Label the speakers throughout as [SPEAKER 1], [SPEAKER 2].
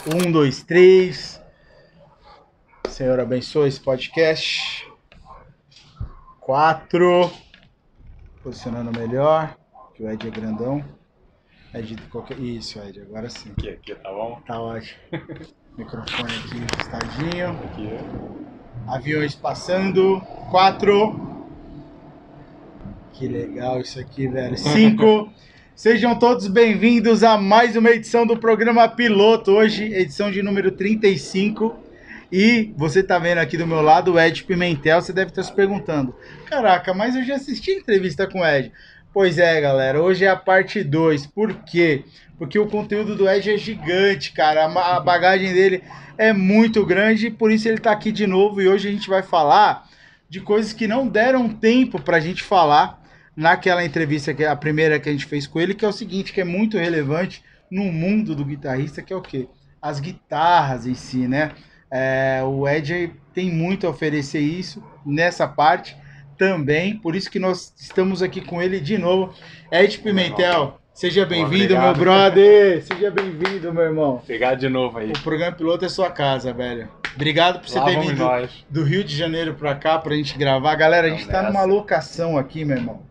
[SPEAKER 1] Um, dois, três. Senhor abençoe esse podcast. 4. Posicionando melhor. Que o Ed é grandão. Ed de qualquer. Isso, Ed, agora sim.
[SPEAKER 2] Aqui, tá bom?
[SPEAKER 1] Tá ótimo. Microfone aqui encostadinho.
[SPEAKER 2] Aqui.
[SPEAKER 1] Aviões passando. 4. Que legal isso aqui, velho. 5. Sejam todos bem-vindos a mais uma edição do programa Piloto. Hoje, edição de número 35. E você tá vendo aqui do meu lado o Ed Pimentel. Você deve estar se perguntando: caraca, mas eu já assisti a entrevista com o Ed. Pois é, galera. Hoje é a parte 2. Por quê? Porque o conteúdo do Ed é gigante, cara. A bagagem dele é muito grande. Por isso ele tá aqui de novo. E hoje a gente vai falar de coisas que não deram tempo pra gente falar naquela entrevista, que é a primeira que a gente fez com ele, que é o seguinte, que é muito relevante no mundo do guitarrista, que é o quê? As guitarras em si, né? O Ed tem muito a oferecer isso nessa parte também, por isso que nós estamos aqui com ele de novo. Ed Pimentel, seja bem-vindo, meu brother! Seja bem-vindo, meu irmão.
[SPEAKER 2] Obrigado de novo aí.
[SPEAKER 1] O programa Piloto é sua casa, velho. Obrigado por você
[SPEAKER 2] Lá
[SPEAKER 1] ter
[SPEAKER 2] vamos
[SPEAKER 1] vindo
[SPEAKER 2] nós.
[SPEAKER 1] do Rio de Janeiro pra cá pra gente gravar. Galera, a gente tá numa locação aqui, meu irmão.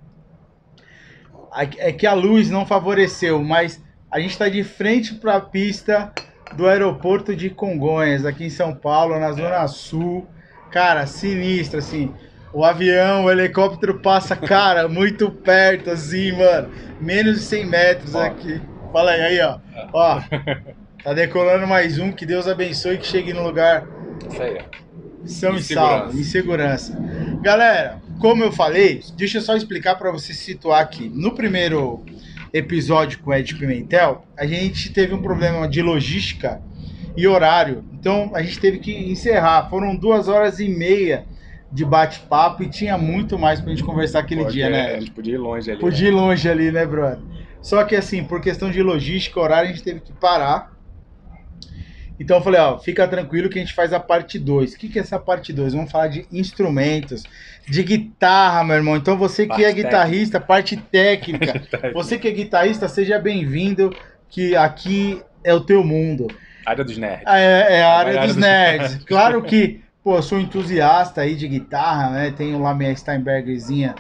[SPEAKER 1] É que a luz não favoreceu, mas a gente tá de frente pra pista do aeroporto de Congonhas, aqui em São Paulo, na Zona Sul. Cara, sinistro, assim. O avião, o helicóptero passa, cara, muito perto, assim, mano. Menos de 100 metros aqui. Fala aí, ó. Ó, tá decolando mais um. Que Deus abençoe, que chegue no lugar
[SPEAKER 2] Isso aí.
[SPEAKER 1] são e salvo, em segurança. Galera, como eu falei, deixa eu só explicar para você se situar aqui. No primeiro episódio com o Ed Pimentel, a gente teve um problema de logística e horário. Então a gente teve que encerrar. Foram 2 horas e meia de bate-papo e tinha muito mais pra gente conversar aquele dia, né?
[SPEAKER 2] A gente podia ir longe ali.
[SPEAKER 1] Podia ir longe ali, né, brother? Só que assim, por questão de logística, horário, a gente teve que parar. Então eu falei, ó, fica tranquilo que a gente faz a parte 2. O que é essa parte 2? Vamos falar de instrumentos, de guitarra, meu irmão. Então você que é guitarrista, parte técnica. Você que é guitarrista, seja bem-vindo, que aqui é o teu mundo.
[SPEAKER 2] Área dos nerds.
[SPEAKER 1] É a área dos nerds. Claro que, pô, eu sou entusiasta aí de guitarra, né? Tenho lá minha Steinbergerzinha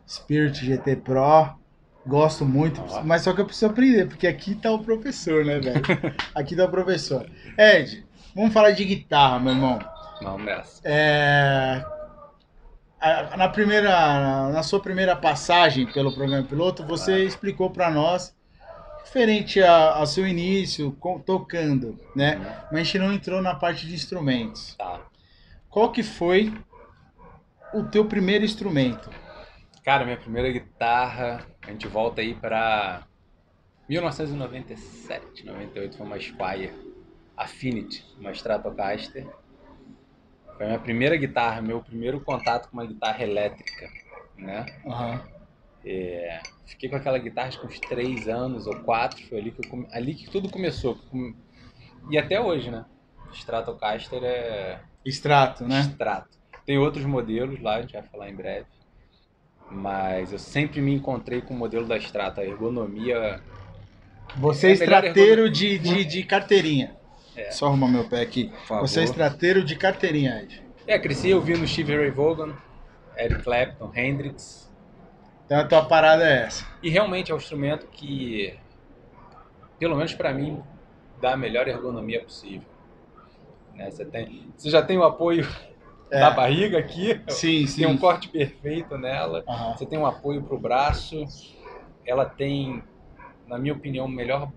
[SPEAKER 1] Spirit GT Pro. Gosto muito, mas só que eu preciso aprender, porque aqui tá o professor, né, velho? Aqui tá o professor. Ed, vamos falar de guitarra, meu irmão.
[SPEAKER 2] Vamos nessa.
[SPEAKER 1] Na sua primeira passagem pelo programa Piloto, você explicou para nós, referente ao seu início, tocando, né? Mas a gente não entrou na parte de instrumentos.
[SPEAKER 2] Tá.
[SPEAKER 1] Qual que foi o teu primeiro instrumento?
[SPEAKER 2] Cara, minha primeira guitarra, a gente volta aí pra 1997, 98, foi uma Squier Affinity, uma Stratocaster. Foi a minha primeira guitarra, meu primeiro contato com uma guitarra elétrica, né? Fiquei com aquela guitarra com uns 3 anos ou 4, foi ali que tudo começou. E até hoje, né? Stratocaster é...
[SPEAKER 1] Strato, né?
[SPEAKER 2] Strato. Tem outros modelos lá, a gente vai falar em breve. Mas eu sempre me encontrei com o modelo da Strato, a ergonomia...
[SPEAKER 1] Você é estrateiro de carteirinha. Só arrumar meu pé aqui.
[SPEAKER 2] Por favor.
[SPEAKER 1] Você é estrateiro de carteirinha, Ed.
[SPEAKER 2] Cresci ouvindo Stevie Ray Vaughan, Eric Clapton, Hendrix.
[SPEAKER 1] Então a tua parada é essa.
[SPEAKER 2] E realmente é um instrumento que, pelo menos pra mim, dá a melhor ergonomia possível. Né? Você já tem o apoio da barriga aqui,
[SPEAKER 1] sim.
[SPEAKER 2] Tem um corte perfeito nela, Você tem um apoio pro braço, ela tem, na minha opinião, o melhor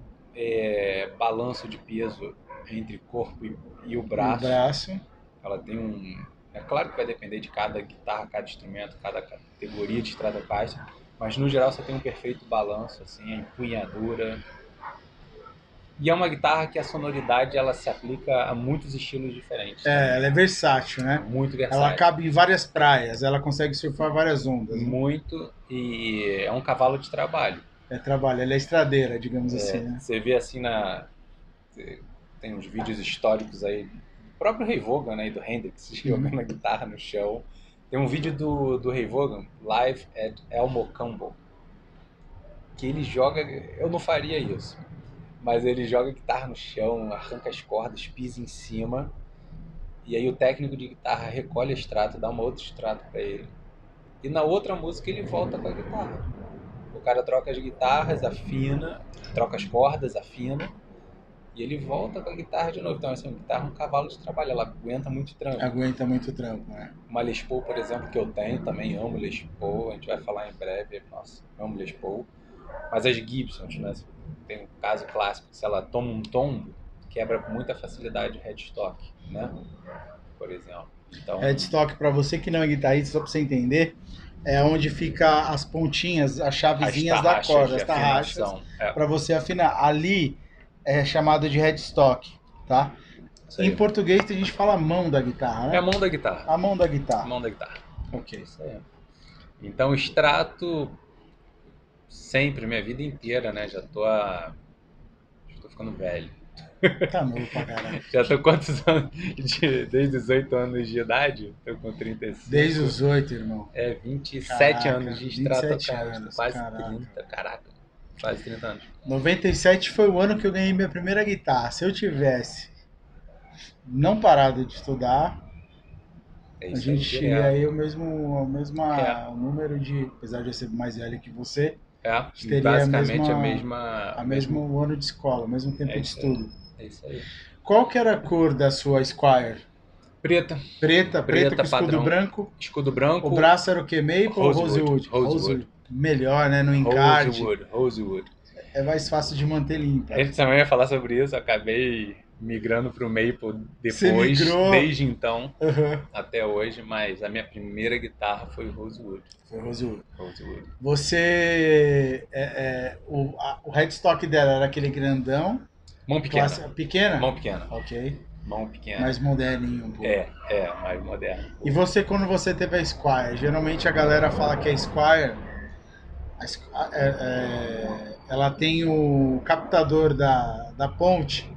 [SPEAKER 2] balanço de peso entre corpo e o braço. Ela tem é claro que vai depender de cada guitarra, cada instrumento, cada categoria de Stratocaster, mas no geral você tem um perfeito balanço, assim, a empunhadura. E é uma guitarra que a sonoridade ela se aplica a muitos estilos diferentes.
[SPEAKER 1] Ela é versátil, né?
[SPEAKER 2] Muito versátil.
[SPEAKER 1] Ela cabe em várias praias, ela consegue surfar várias ondas.
[SPEAKER 2] Muito, e é um cavalo de trabalho.
[SPEAKER 1] Ela é estradeira, digamos assim, né?
[SPEAKER 2] Você vê assim tem uns vídeos históricos aí, do próprio Ray Vaughan, né, e do Hendrix jogando a guitarra no chão. Tem um vídeo do Ray Vaughan, Live at El Mocambo, que ele joga... Eu não faria isso, Mas ele joga a guitarra no chão, arranca as cordas, pisa em cima. E aí o técnico de guitarra recolhe a extrato, dá uma outra extrato pra ele. E na outra música ele volta com a guitarra. O cara troca as guitarras, afina, troca as cordas, afina. E ele volta com a guitarra de novo. Então, assim, a guitarra é um cavalo de trabalho, ela aguenta muito trampo.
[SPEAKER 1] Aguenta muito trampo, né?
[SPEAKER 2] Uma Les Paul, por exemplo, que eu tenho, também amo Les Paul, a gente vai falar em breve, nossa, amo Les Paul. Mas as Gibsons, né? Tem um caso clássico, que se ela toma um tombo, quebra com muita facilidade o headstock, né? Por exemplo. Então,
[SPEAKER 1] headstock, para você que não é guitarrista, só para você entender, é onde fica as pontinhas, as chavezinhas da corda, as tarraxas, para você afinar. Ali é chamado de headstock, tá? Em português a gente fala mão da guitarra, né?
[SPEAKER 2] É a mão da guitarra.
[SPEAKER 1] A mão da guitarra.
[SPEAKER 2] A mão da guitarra.
[SPEAKER 1] Ok.
[SPEAKER 2] Isso aí. Então, extrato sempre, minha vida inteira, né? Já tô ficando velho.
[SPEAKER 1] Tá novo pra caralho.
[SPEAKER 2] Já tô quantos anos? Desde os 8 anos de idade? Tô com 35.
[SPEAKER 1] Desde os 8, irmão.
[SPEAKER 2] 27 anos de extrato,
[SPEAKER 1] 27
[SPEAKER 2] cara.
[SPEAKER 1] anos,
[SPEAKER 2] Quase
[SPEAKER 1] caraca.
[SPEAKER 2] 30, caraca. Quase 30 anos.
[SPEAKER 1] 97 foi o ano que eu ganhei minha primeira guitarra. Se eu tivesse não parado de estudar, a gente teria aí o mesmo número de... Apesar de eu ser mais velho que você, teria
[SPEAKER 2] basicamente
[SPEAKER 1] a mesmo ano de escola, o mesmo tempo de estudo.
[SPEAKER 2] É isso aí.
[SPEAKER 1] Qual que era a cor da sua Squire?
[SPEAKER 2] Preta
[SPEAKER 1] com escudo
[SPEAKER 2] padrão.
[SPEAKER 1] branco.
[SPEAKER 2] Escudo branco.
[SPEAKER 1] O braço era o que? Maple ou Rosewood?
[SPEAKER 2] Rosewood.
[SPEAKER 1] Melhor, né? No encarte.
[SPEAKER 2] Rosewood.
[SPEAKER 1] É mais fácil de manter limpa.
[SPEAKER 2] A gente também ia falar sobre isso, acabei migrando pro Maple
[SPEAKER 1] Você
[SPEAKER 2] depois,
[SPEAKER 1] migrou?
[SPEAKER 2] desde então, até hoje, mas a minha primeira guitarra foi Rosewood.
[SPEAKER 1] Foi Rosewood.
[SPEAKER 2] Rosewood.
[SPEAKER 1] Você... o headstock dela era aquele grandão?
[SPEAKER 2] Mão pequena.
[SPEAKER 1] Pequena?
[SPEAKER 2] Mão pequena.
[SPEAKER 1] Ok.
[SPEAKER 2] Mão pequena.
[SPEAKER 1] Mais moderninho um pouco.
[SPEAKER 2] Mais moderno.
[SPEAKER 1] E você, quando você teve a Squire, geralmente a galera fala que a Squire, ela tem o captador da ponte,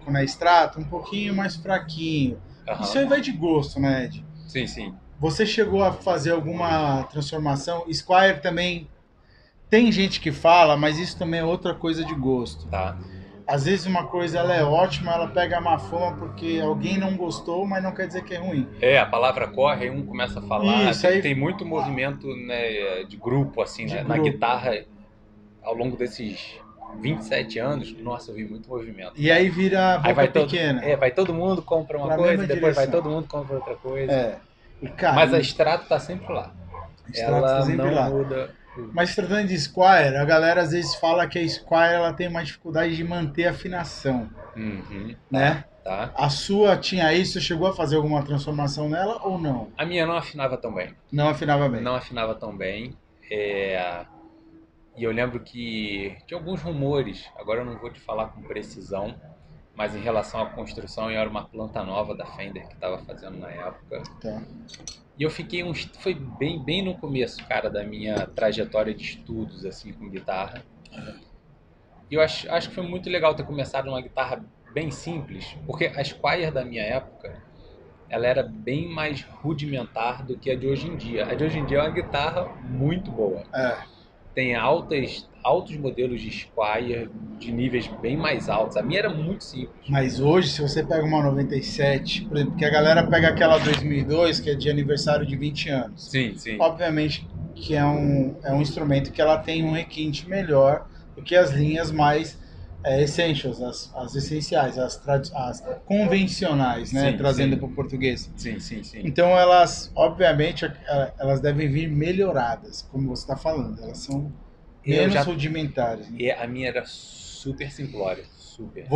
[SPEAKER 1] na extrato, um pouquinho mais fraquinho. Isso aí vai de gosto, né, Ed?
[SPEAKER 2] Sim, sim.
[SPEAKER 1] Você chegou a fazer alguma transformação? Squire também tem gente que fala, mas isso também é outra coisa de gosto.
[SPEAKER 2] Tá.
[SPEAKER 1] Às vezes uma coisa ela é ótima, ela pega má fama porque alguém não gostou, mas não quer dizer que é ruim.
[SPEAKER 2] A palavra corre, aí um começa a falar.
[SPEAKER 1] Isso, aí...
[SPEAKER 2] Tem muito movimento, né, de grupo, assim, né? Na guitarra, ao longo desses 27 anos, nossa, eu vi muito movimento.
[SPEAKER 1] E aí vira boca pequena.
[SPEAKER 2] Vai todo mundo compra uma coisa, depois vai todo mundo compra outra coisa.
[SPEAKER 1] E, cara,
[SPEAKER 2] mas a extrato tá sempre lá.
[SPEAKER 1] Ela não
[SPEAKER 2] muda.
[SPEAKER 1] Mas tratando de Squire, a galera às vezes fala que a Squire ela tem uma dificuldade de manter a afinação, né?
[SPEAKER 2] Tá.
[SPEAKER 1] A sua tinha isso? Chegou a fazer alguma transformação nela ou não?
[SPEAKER 2] A minha não afinava tão bem.
[SPEAKER 1] Não afinava bem?
[SPEAKER 2] Não afinava tão bem. E eu lembro que tinha alguns rumores, agora eu não vou te falar com precisão, mas em relação à construção, era uma planta nova da Fender que estava fazendo na época.
[SPEAKER 1] Tá.
[SPEAKER 2] E eu fiquei foi bem no começo, cara, da minha trajetória de estudos, assim, com guitarra. E eu acho que foi muito legal ter começado uma guitarra bem simples, porque a Squire da minha época, ela era bem mais rudimentar do que a de hoje em dia. A de hoje em dia é uma guitarra muito boa. Tem altos modelos de Squire de níveis bem mais altos. A minha era muito simples.
[SPEAKER 1] Mas hoje, se você pega uma 97, por exemplo, porque a galera pega aquela 2002, que é de aniversário de 20 anos.
[SPEAKER 2] Sim, sim.
[SPEAKER 1] Obviamente que é um instrumento que ela tem um requinte melhor do que as linhas mais essentials, as essenciais, as convencionais, né? Trazendo para o português.
[SPEAKER 2] Sim, sim, sim.
[SPEAKER 1] Então elas, obviamente, elas devem vir melhoradas, como você está falando. Elas são menos rudimentares. Né?
[SPEAKER 2] E a minha era super simplória, super.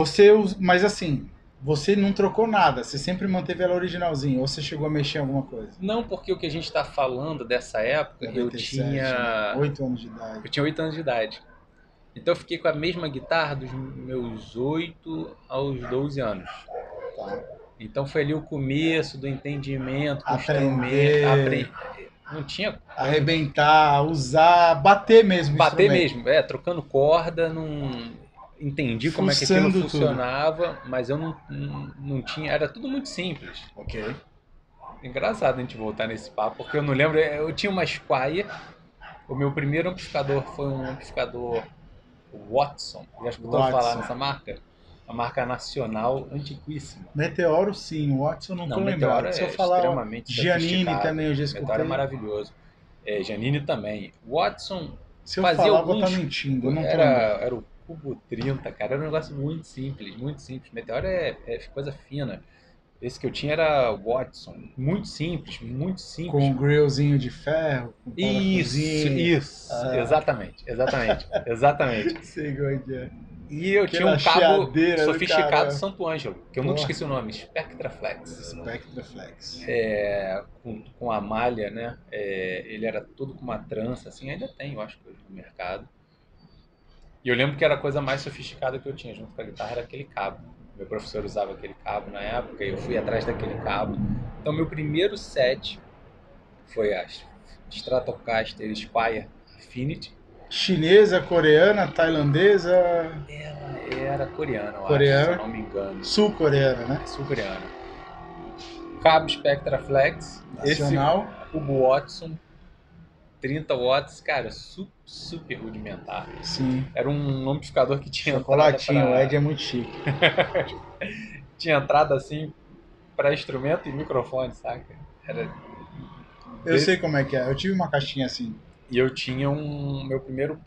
[SPEAKER 1] Mas assim, você não trocou nada, você sempre manteve ela originalzinha, ou você chegou a mexer em alguma coisa?
[SPEAKER 2] Não, porque o que a gente está falando dessa época, 97, eu tinha
[SPEAKER 1] 8 anos de idade.
[SPEAKER 2] Eu tinha 8 anos de idade. Então eu fiquei com a mesma guitarra dos meus 8 aos 12 anos.
[SPEAKER 1] Tá.
[SPEAKER 2] Então foi ali o começo do entendimento,
[SPEAKER 1] aprender,
[SPEAKER 2] não tinha...
[SPEAKER 1] Arrebentar, usar, bater mesmo.
[SPEAKER 2] Bater mesmo, trocando corda, não entendi como é que aquilo funcionava, mas eu não tinha, era tudo muito simples.
[SPEAKER 1] Ok.
[SPEAKER 2] Engraçado a gente voltar nesse papo, porque eu não lembro, eu tinha uma Squire, o meu primeiro amplificador foi um amplificador Watson. Já escutou falar nessa marca? A marca nacional antiquíssima.
[SPEAKER 1] Meteoro, sim. Watson não tô
[SPEAKER 2] Meteoro
[SPEAKER 1] lembrado. Se
[SPEAKER 2] é
[SPEAKER 1] eu falar
[SPEAKER 2] extremamente
[SPEAKER 1] Giannini
[SPEAKER 2] sofisticado.
[SPEAKER 1] também eu já escutei.
[SPEAKER 2] Meteoro é maravilhoso. Giannini também. Watson
[SPEAKER 1] se eu
[SPEAKER 2] fazia
[SPEAKER 1] falar,
[SPEAKER 2] alguns...
[SPEAKER 1] vou estar mentindo, eu não tô lembrando.
[SPEAKER 2] Era o Cubo 30, cara. Era um negócio muito simples, muito simples. Meteoro é coisa fina. Esse que eu tinha era Watson. Muito simples, muito simples.
[SPEAKER 1] Com um grillzinho de ferro, com parafusinho.
[SPEAKER 2] Isso. Exatamente.
[SPEAKER 1] Sei como é que é.
[SPEAKER 2] E eu tinha um cabo sofisticado
[SPEAKER 1] do
[SPEAKER 2] Santo Ângelo, que eu nunca esqueci o nome, Spectraflex.
[SPEAKER 1] Spectraflex.
[SPEAKER 2] Com a malha, né? Ele era todo com uma trança, assim, ainda tem, eu acho, no mercado. E eu lembro que era a coisa mais sofisticada que eu tinha, junto com a guitarra, era aquele cabo. Meu professor usava aquele cabo na época, e eu fui atrás daquele cabo. Então, meu primeiro set foi a Stratocaster Spire Affinity.
[SPEAKER 1] Chinesa, coreana, tailandesa...
[SPEAKER 2] Ela era coreana, eu
[SPEAKER 1] coreana,
[SPEAKER 2] acho, se eu não me engano.
[SPEAKER 1] Sul-coreana, né?
[SPEAKER 2] Sul-coreana. Cabo Spectraflex.
[SPEAKER 1] Nacional.
[SPEAKER 2] Esse cubo Watson, 30 watts, cara, super rudimentar.
[SPEAKER 1] Sim.
[SPEAKER 2] Era um amplificador que tinha
[SPEAKER 1] chocolatinho, o Ed é muito chique.
[SPEAKER 2] Tinha entrada assim para instrumento e microfone, saca?
[SPEAKER 1] Eu sei como é que é, eu tive uma caixinha assim.
[SPEAKER 2] E eu tinha meu primeiro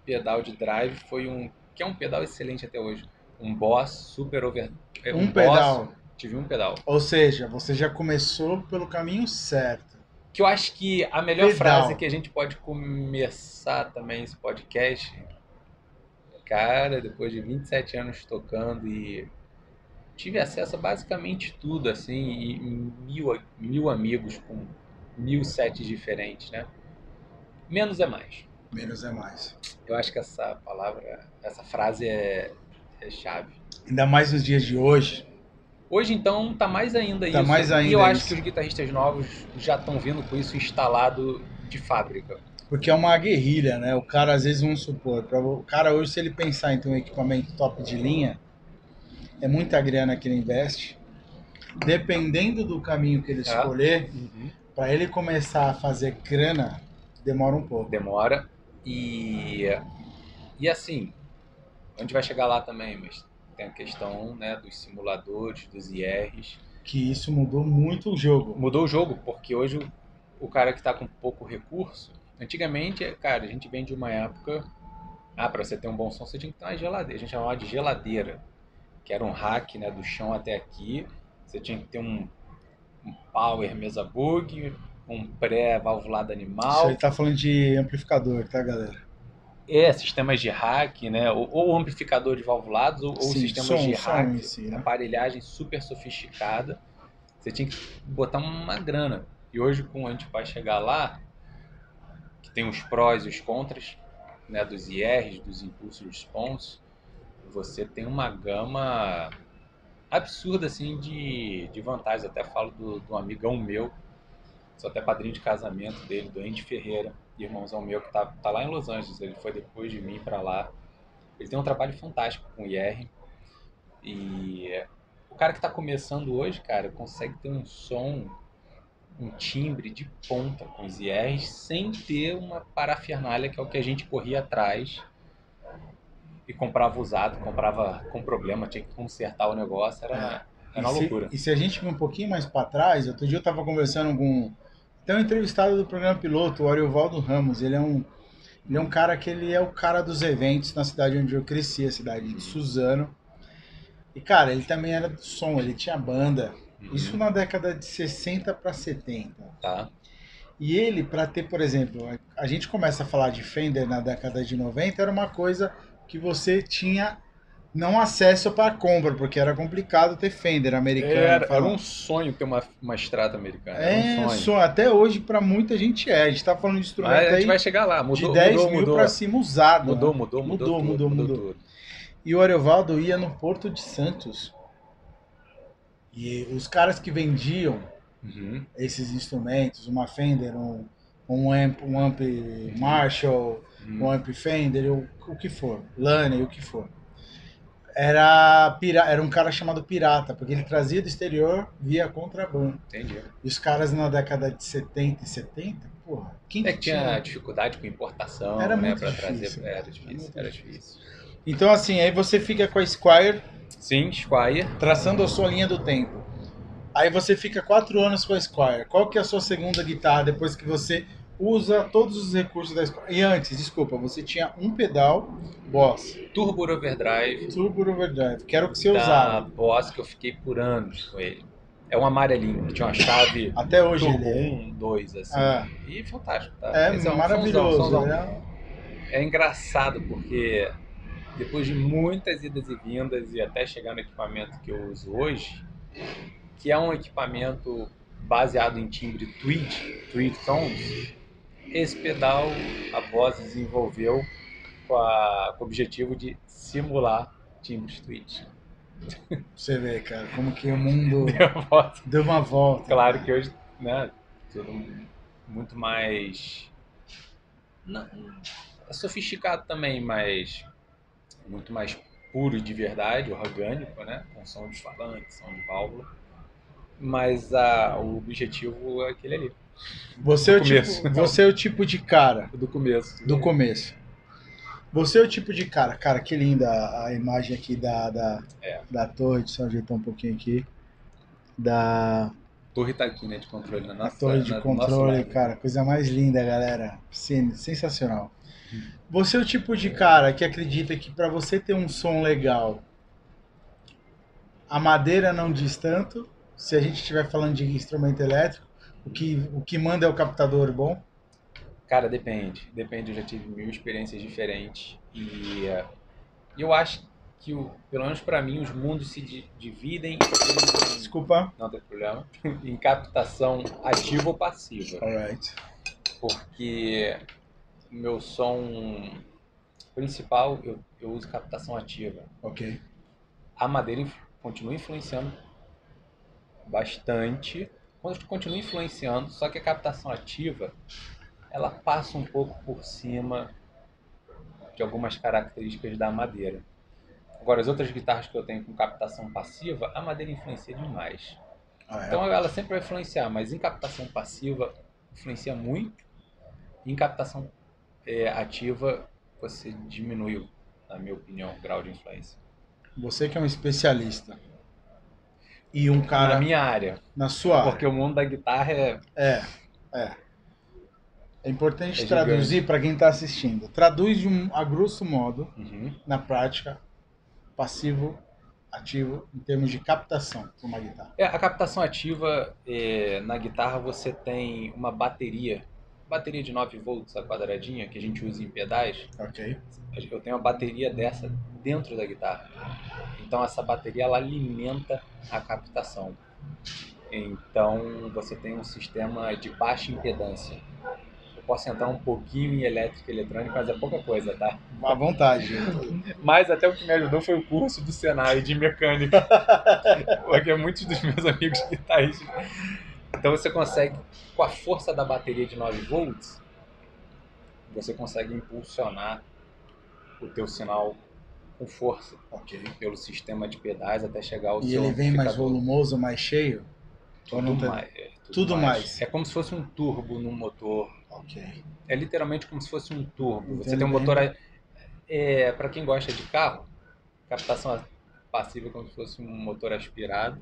[SPEAKER 2] pedal de drive foi que é um pedal excelente até hoje, um Boss Super Over...
[SPEAKER 1] pedal.
[SPEAKER 2] Tive um pedal.
[SPEAKER 1] Ou seja, você já começou pelo caminho certo.
[SPEAKER 2] Que eu acho que a melhor frase que a gente pode começar também esse podcast, cara, depois de 27 anos tocando e tive acesso a basicamente tudo, assim, e mil amigos com 1000 sets diferentes, né? Menos é mais.
[SPEAKER 1] Menos é mais.
[SPEAKER 2] Eu acho que essa frase é chave.
[SPEAKER 1] Ainda mais nos dias de hoje.
[SPEAKER 2] Hoje, então, tá mais ainda
[SPEAKER 1] tá
[SPEAKER 2] isso.
[SPEAKER 1] Mais ainda
[SPEAKER 2] e eu acho que os guitarristas novos já estão vindo com isso instalado de fábrica.
[SPEAKER 1] Porque é uma guerrilha, né? O cara, às vezes, vamos supor, o cara hoje, se ele pensar em ter um equipamento top de linha, é muita grana que ele investe. Dependendo do caminho que ele escolher, para ele começar a fazer grana, demora um pouco.
[SPEAKER 2] Demora. E assim, a gente vai chegar lá também, mas tem a questão, né, dos simuladores, dos IRs.
[SPEAKER 1] Que isso mudou muito o jogo.
[SPEAKER 2] Mudou o jogo, porque hoje o cara que está com pouco recurso, antigamente, cara, a gente vem de uma época, para você ter um bom som, você tinha que ter uma geladeira, a gente chamava de geladeira, que era um rack, né, do chão até aqui, você tinha que ter um power mesa bug, um pré-valvulado animal.
[SPEAKER 1] Isso aí tá falando de amplificador, tá, galera?
[SPEAKER 2] Sistemas de rack, né? Ou amplificador de valvulados, ou sistemas de rack,
[SPEAKER 1] né?
[SPEAKER 2] Aparelhagem super sofisticada. Você tinha que botar uma grana. E hoje, como a gente vai chegar lá, que tem os prós e os contras, né? Dos IRs, dos Impulse Response, você tem uma gama absurda, assim, de vantagens. Até falo do amigão meu, sou até padrinho de casamento dele, do Andy Ferreira, irmãozão meu que tá lá em Los Angeles. Ele foi depois de mim para lá. Ele tem um trabalho fantástico com o IR. E o cara que tá começando hoje, cara, consegue ter um som, um timbre de ponta com os IRs sem ter uma parafernália que é o que a gente corria atrás e comprava usado, comprava com problema, tinha que consertar o negócio, era uma loucura.
[SPEAKER 1] E se a gente vir um pouquinho mais para trás, outro dia eu tava conversando com tem um entrevistado do programa piloto, o Ariovaldo Ramos. Ele é um cara que ele é o cara dos eventos na cidade onde eu cresci, a cidade de Suzano. E, cara, ele também era do som, ele tinha banda. Isso na década de 60 para 70.
[SPEAKER 2] Tá.
[SPEAKER 1] E ele, para ter, por exemplo, a gente começa a falar de Fender na década de 90, era uma coisa que você tinha não acesso para compra, porque era complicado ter Fender americano.
[SPEAKER 2] Era um sonho ter uma Strata americana.
[SPEAKER 1] Um sonho. Até hoje, para muita gente é. A gente tá falando de instrumento aí.
[SPEAKER 2] A gente vai chegar lá. Mudou,
[SPEAKER 1] de 10 mil para cima usado.
[SPEAKER 2] Mudou tudo.
[SPEAKER 1] E o Ariovaldo ia no Porto de Santos. E os caras que vendiam esses instrumentos, uma Fender, um amp Marshall, um amp Fender, o que for, Laney, o que for. Era um cara chamado Pirata, porque ele trazia do exterior via contrabando.
[SPEAKER 2] Entendi.
[SPEAKER 1] E os caras na década de 70 e 70, porra, quem que
[SPEAKER 2] tinha dificuldade com importação,
[SPEAKER 1] era
[SPEAKER 2] né,
[SPEAKER 1] muito
[SPEAKER 2] pra
[SPEAKER 1] difícil,
[SPEAKER 2] trazer, era difícil.
[SPEAKER 1] Então assim, aí você fica com a Squier.
[SPEAKER 2] Sim, Squier.
[SPEAKER 1] Traçando a sua linha do tempo. Aí você fica 4 anos com a Squier. Qual que é a sua segunda guitarra depois que você usa todos os recursos da Squier? E antes, desculpa, você tinha um pedal Boss.
[SPEAKER 2] Turbo Overdrive.
[SPEAKER 1] Turbo Overdrive, que era o que você
[SPEAKER 2] da
[SPEAKER 1] usava.
[SPEAKER 2] Boss, que eu fiquei por anos com ele. É um amarelinho, que tinha uma chave
[SPEAKER 1] até hoje
[SPEAKER 2] Turbo
[SPEAKER 1] ele
[SPEAKER 2] 1, 2, assim. E fantástico, tá?
[SPEAKER 1] Esse é maravilhoso.
[SPEAKER 2] Somzão. É engraçado, porque depois de muitas idas e vindas e até chegar no equipamento que eu uso hoje, que é um equipamento baseado em timbre Tweed Tones, esse pedal a Boss desenvolveu com o objetivo de simular timbres Tweed.
[SPEAKER 1] Você vê, cara, como que o mundo deu uma volta.
[SPEAKER 2] Claro que hoje, né, tudo muito mais sofisticado também, mas muito mais puro de verdade, orgânico, né, com som de falante, som de válvula. Mas o objetivo é aquele ali.
[SPEAKER 1] Você é o tipo de cara.
[SPEAKER 2] Do começo.
[SPEAKER 1] Do começo. Você é o tipo de cara. Cara, que linda a imagem aqui da torre. Deixa eu ajeitar um pouquinho aqui. Da
[SPEAKER 2] torre tá aqui, né, de controle. Na nossa,
[SPEAKER 1] a torre de controle, cara. Coisa mais linda, galera. Sensacional. Você é o tipo de cara que acredita que para você ter um som legal, a madeira não diz tanto. Se a gente estiver falando de instrumento elétrico, o que manda é o captador bom?
[SPEAKER 2] Cara, depende. Depende, eu já tive 1000 experiências diferentes. E eu acho que, pelo menos para mim, os mundos se dividem em...
[SPEAKER 1] Desculpa.
[SPEAKER 2] Não tem problema. Em captação ativa ou passiva.
[SPEAKER 1] Alright.
[SPEAKER 2] Porque o meu som principal, eu uso captação ativa.
[SPEAKER 1] Ok.
[SPEAKER 2] A madeira continua influenciando bastante. Continua influenciando, só que a captação ativa ela passa um pouco por cima de algumas características da madeira. Agora, as outras guitarras que eu tenho com captação passiva, a madeira influencia demais. Então ela sempre vai influenciar, mas em captação passiva influencia muito. Em captação ativa, você diminuiu, na minha opinião, o grau de influência.
[SPEAKER 1] Você que é um especialista. E um cara...
[SPEAKER 2] Na minha área.
[SPEAKER 1] Na sua área.
[SPEAKER 2] Porque o mundo da guitarra
[SPEAKER 1] É importante traduzir para quem está assistindo. Traduz a grosso modo, na prática, passivo, ativo, em termos de captação para uma guitarra.
[SPEAKER 2] A captação ativa, na guitarra você tem uma bateria de 9 volts, a quadradinha, que a gente usa em pedais.
[SPEAKER 1] Ok.
[SPEAKER 2] Eu tenho uma bateria dessa dentro da guitarra. Então essa bateria ela alimenta a captação. Então você tem um sistema de baixa impedância. Posso entrar um pouquinho em elétrica e eletrônica, mas é pouca coisa, tá?
[SPEAKER 1] À vontade.
[SPEAKER 2] Mas até o que me ajudou foi o curso do Senai de mecânica. Porque muitos dos meus amigos guitarristas. Então você consegue, com a força da bateria de 9 volts, você consegue impulsionar o teu sinal com força.
[SPEAKER 1] Ok.
[SPEAKER 2] Pelo sistema de pedais até chegar ao seu
[SPEAKER 1] E ele vem mais volumoso, mais cheio?
[SPEAKER 2] Tudo mais. É como se fosse um turbo num motor.
[SPEAKER 1] Ok.
[SPEAKER 2] É literalmente como se fosse um turbo. Você tem um motor... para quem gosta de carro, captação passiva é como se fosse um motor aspirado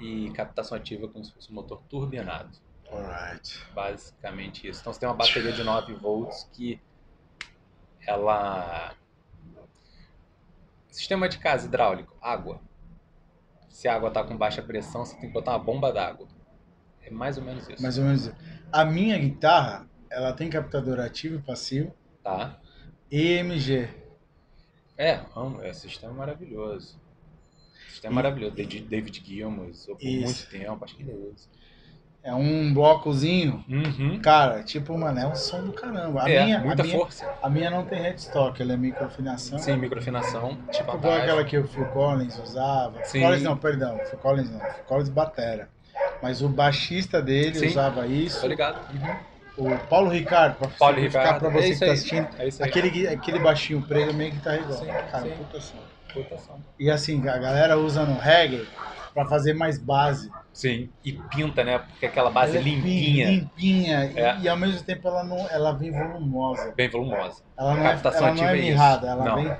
[SPEAKER 2] e captação ativa é como se fosse um motor turbinado.
[SPEAKER 1] Alright.
[SPEAKER 2] Basicamente isso. Então você tem uma bateria de 9 volts que ela... Sistema de casa hidráulico, água. Se a água está com baixa pressão, você tem que botar uma bomba d'água. É mais ou menos isso.
[SPEAKER 1] Mais ou menos isso. A minha guitarra, ela tem captador ativo e passivo.
[SPEAKER 2] Tá.
[SPEAKER 1] EMG.
[SPEAKER 2] É sistema maravilhoso. Sistema maravilhoso. David Gilmour usou por muito tempo, acho que ele usa.
[SPEAKER 1] É um blocozinho. Cara, tipo, mano, é um som do caramba.
[SPEAKER 2] Muita força.
[SPEAKER 1] A minha não tem headstock, ela é microafinação.
[SPEAKER 2] Sim, microafinação.
[SPEAKER 1] Tipo igual aquela que o Phil Collins usava.
[SPEAKER 2] Sim.
[SPEAKER 1] Phil Collins batera. Mas o baixista dele usava isso.
[SPEAKER 2] Tô ligado.
[SPEAKER 1] O Paulo Ricardo,
[SPEAKER 2] Ricardo,
[SPEAKER 1] pra você que tá assistindo.
[SPEAKER 2] É isso aí.
[SPEAKER 1] Aquele baixinho preto meio guitarra igual.
[SPEAKER 2] Sim,
[SPEAKER 1] cara,
[SPEAKER 2] sim.
[SPEAKER 1] puta som.
[SPEAKER 2] Rotação.
[SPEAKER 1] E assim, a galera usa no reggae pra fazer mais base.
[SPEAKER 2] Sim, e pinta, né? Porque aquela base
[SPEAKER 1] Ela é
[SPEAKER 2] limpinha.
[SPEAKER 1] Limpinha.
[SPEAKER 2] É.
[SPEAKER 1] E ao mesmo tempo ela vem volumosa.
[SPEAKER 2] Bem volumosa.
[SPEAKER 1] Ela não
[SPEAKER 2] Captação
[SPEAKER 1] ela não
[SPEAKER 2] ativa
[SPEAKER 1] é
[SPEAKER 2] é
[SPEAKER 1] mirrada,
[SPEAKER 2] isso.
[SPEAKER 1] ela
[SPEAKER 2] Não,
[SPEAKER 1] vem...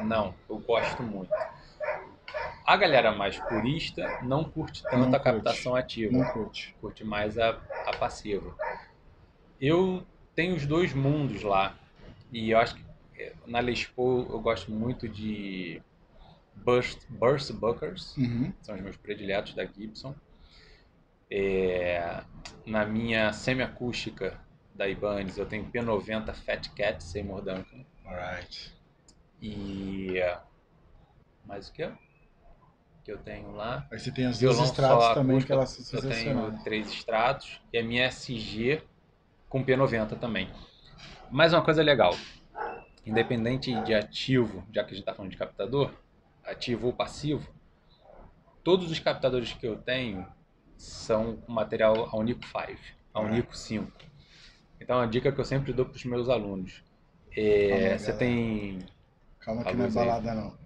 [SPEAKER 2] não, eu gosto muito. A galera mais purista não curte tanto
[SPEAKER 1] Não
[SPEAKER 2] a captação ativa.
[SPEAKER 1] Não curte.
[SPEAKER 2] Curte mais a passiva. Eu tenho os dois mundos lá. E eu acho que na Les Paul eu gosto muito de Burst Buckers. São os meus prediletos da Gibson. Na minha semiacústica da Ibanez eu tenho P90 Fat Cat Seymour Duncan.
[SPEAKER 1] Alright.
[SPEAKER 2] E mais o que? Que eu tenho lá.
[SPEAKER 1] Aí você tem os dois estratos também, que elas são
[SPEAKER 2] eu
[SPEAKER 1] sensacionais.
[SPEAKER 2] tenho 3 estratos e a minha SG com P90 também. Mais uma coisa legal, independente de ativo, já que a gente está falando de captador, ativo ou passivo, todos os captadores que eu tenho são com material Alnico 5, Alnico 5. Então a dica que eu sempre dou para os meus alunos é, você tem...
[SPEAKER 1] Calma que não é balada não.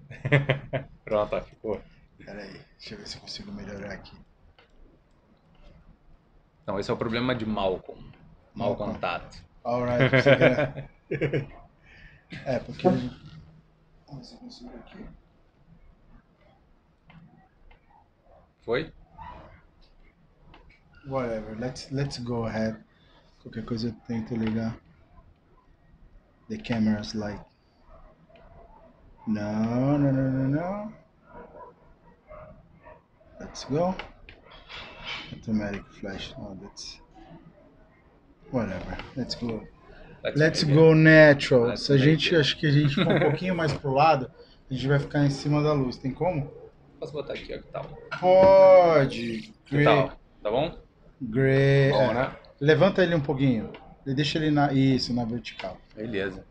[SPEAKER 2] Pronto, ficou.
[SPEAKER 1] Pera aí, deixa eu ver se eu consigo melhorar aqui.
[SPEAKER 2] Então esse é o problema de Malcolm. Mau contato.
[SPEAKER 1] Alright, você quer... porque... Vamos ver se eu consigo aqui.
[SPEAKER 2] Foi?
[SPEAKER 1] Whatever, let's go ahead. Qualquer coisa eu tento ligar. The camera's light. No. Let's go. Automatic flash. Oh, that's... Whatever, let's go. Let's go natural. Se a gente, acho que a gente for um pouquinho mais pro lado, a gente vai ficar em cima da luz. Tem como?
[SPEAKER 2] Posso botar aqui, ó, que tal?
[SPEAKER 1] Pode.
[SPEAKER 2] Que tal? Tá bom?
[SPEAKER 1] Great.
[SPEAKER 2] Bom, né?
[SPEAKER 1] Levanta ele um pouquinho. Deixa ele na vertical.
[SPEAKER 2] Beleza.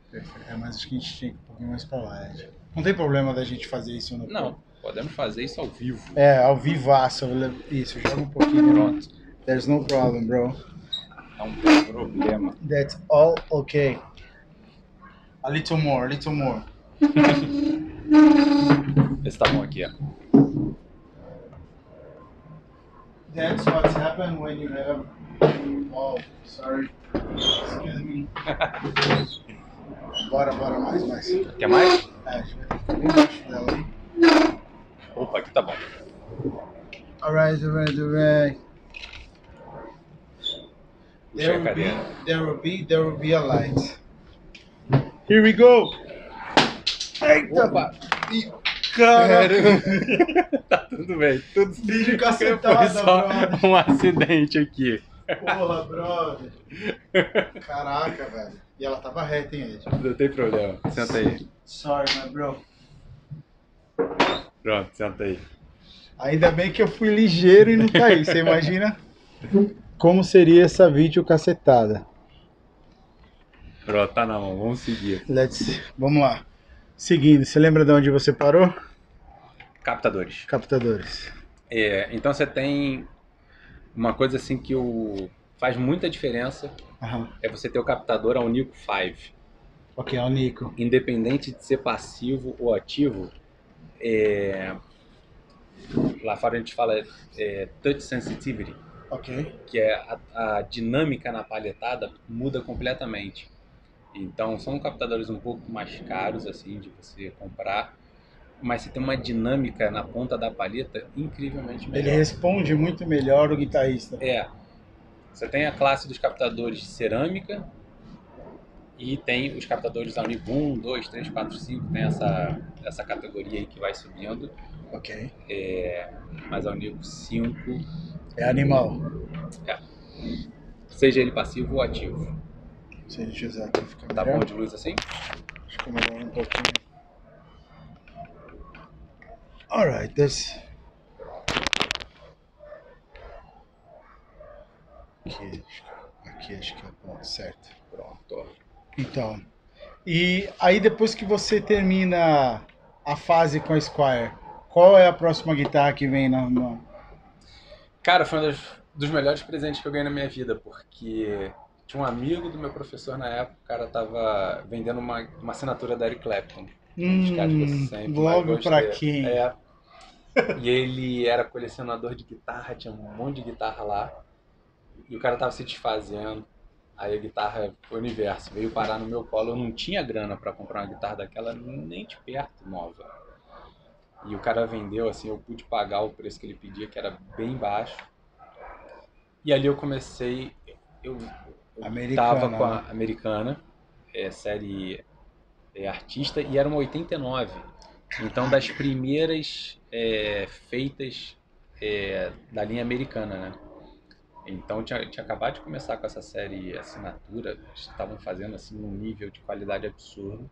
[SPEAKER 1] Mas acho que a gente tinha que ir um pouquinho mais pra lá, Ed. Não tem problema da gente fazer isso no...
[SPEAKER 2] Não, podemos fazer isso ao vivo.
[SPEAKER 1] Ao vivaço. Isso, joga um pouquinho. Pronto. There's no problem, bro.
[SPEAKER 2] Não tem problema.
[SPEAKER 1] That's all okay. A little more.
[SPEAKER 2] Esse tá bom aqui, ó.
[SPEAKER 1] That's what's happened when you have... Oh, sorry. Excuse me. Bora, mais.
[SPEAKER 2] Quer mais?
[SPEAKER 1] A gente vai ter que ficar bem embaixo dela aí.
[SPEAKER 2] Opa, aqui tá bom.
[SPEAKER 1] Alright.
[SPEAKER 2] Puxei a cadeira.
[SPEAKER 1] There will be a light. Here we go! Eita!
[SPEAKER 2] Opa!
[SPEAKER 1] Caramba!
[SPEAKER 2] Tá tudo bem. Tudo
[SPEAKER 1] Vídeo cacetada,
[SPEAKER 2] foi só
[SPEAKER 1] brother.
[SPEAKER 2] um acidente aqui.
[SPEAKER 1] Porra, brother. Caraca, velho. E ela tava reta, hein, Ed?
[SPEAKER 2] Não tem problema. Senta aí.
[SPEAKER 1] Sorry, my bro.
[SPEAKER 2] Pronto, senta aí.
[SPEAKER 1] Ainda bem que eu fui ligeiro e não caí. Você imagina como seria essa vídeo cacetada?
[SPEAKER 2] Pronto, tá na mão. Vamos seguir.
[SPEAKER 1] Vamos lá. Seguindo, você lembra de onde você parou?
[SPEAKER 2] Captadores.
[SPEAKER 1] Captadores.
[SPEAKER 2] Então você tem uma coisa assim que faz muita diferença. É você ter o captador Alnico 5.
[SPEAKER 1] Ok, Alnico.
[SPEAKER 2] Independente de ser passivo ou ativo, lá fora a gente fala touch sensitivity, que é a dinâmica na palhetada muda completamente. Então são captadores um pouco mais caros assim de você comprar, mas você tem uma dinâmica na ponta da palheta incrivelmente melhor.
[SPEAKER 1] Ele responde muito melhor o guitarrista.
[SPEAKER 2] Você tem a classe dos captadores de cerâmica e tem os captadores Alnico 1, 2, 3, 4, 5, tem essa categoria aí que vai subindo.
[SPEAKER 1] Ok.
[SPEAKER 2] Mas Alnico 5
[SPEAKER 1] é animal.
[SPEAKER 2] Seja ele passivo ou ativo.
[SPEAKER 1] Se a gente usar aqui, fica melhor.
[SPEAKER 2] Tá bom de luz assim?
[SPEAKER 1] Acho que melhor um pouquinho. Alright, Aqui acho que é o ponto certo.
[SPEAKER 2] Pronto.
[SPEAKER 1] Então, e aí depois que você termina a fase com a Squier, qual é a próxima guitarra que vem na mão?
[SPEAKER 2] Cara, foi um dos melhores presentes que eu ganhei na minha vida, porque Tinha um amigo do meu professor na época, o cara tava vendendo uma assinatura da Eric Clapton. Um dos caras que eu sempre mais
[SPEAKER 1] Logo
[SPEAKER 2] gostei.
[SPEAKER 1] pra quem?
[SPEAKER 2] E ele era colecionador de guitarra, tinha um monte de guitarra lá. E o cara tava se desfazendo. Aí a guitarra foi o universo, veio parar no meu colo. Eu não tinha grana pra comprar uma guitarra daquela, nem de perto, nova. E o cara vendeu, assim, eu pude pagar o preço que ele pedia, que era bem baixo. E ali eu comecei, eu tava com a americana, série artista, e era uma 89. Então, das primeiras feitas da linha americana, né? Então, tinha acabado de começar com essa série assinatura, estavam fazendo assim um nível de qualidade absurdo.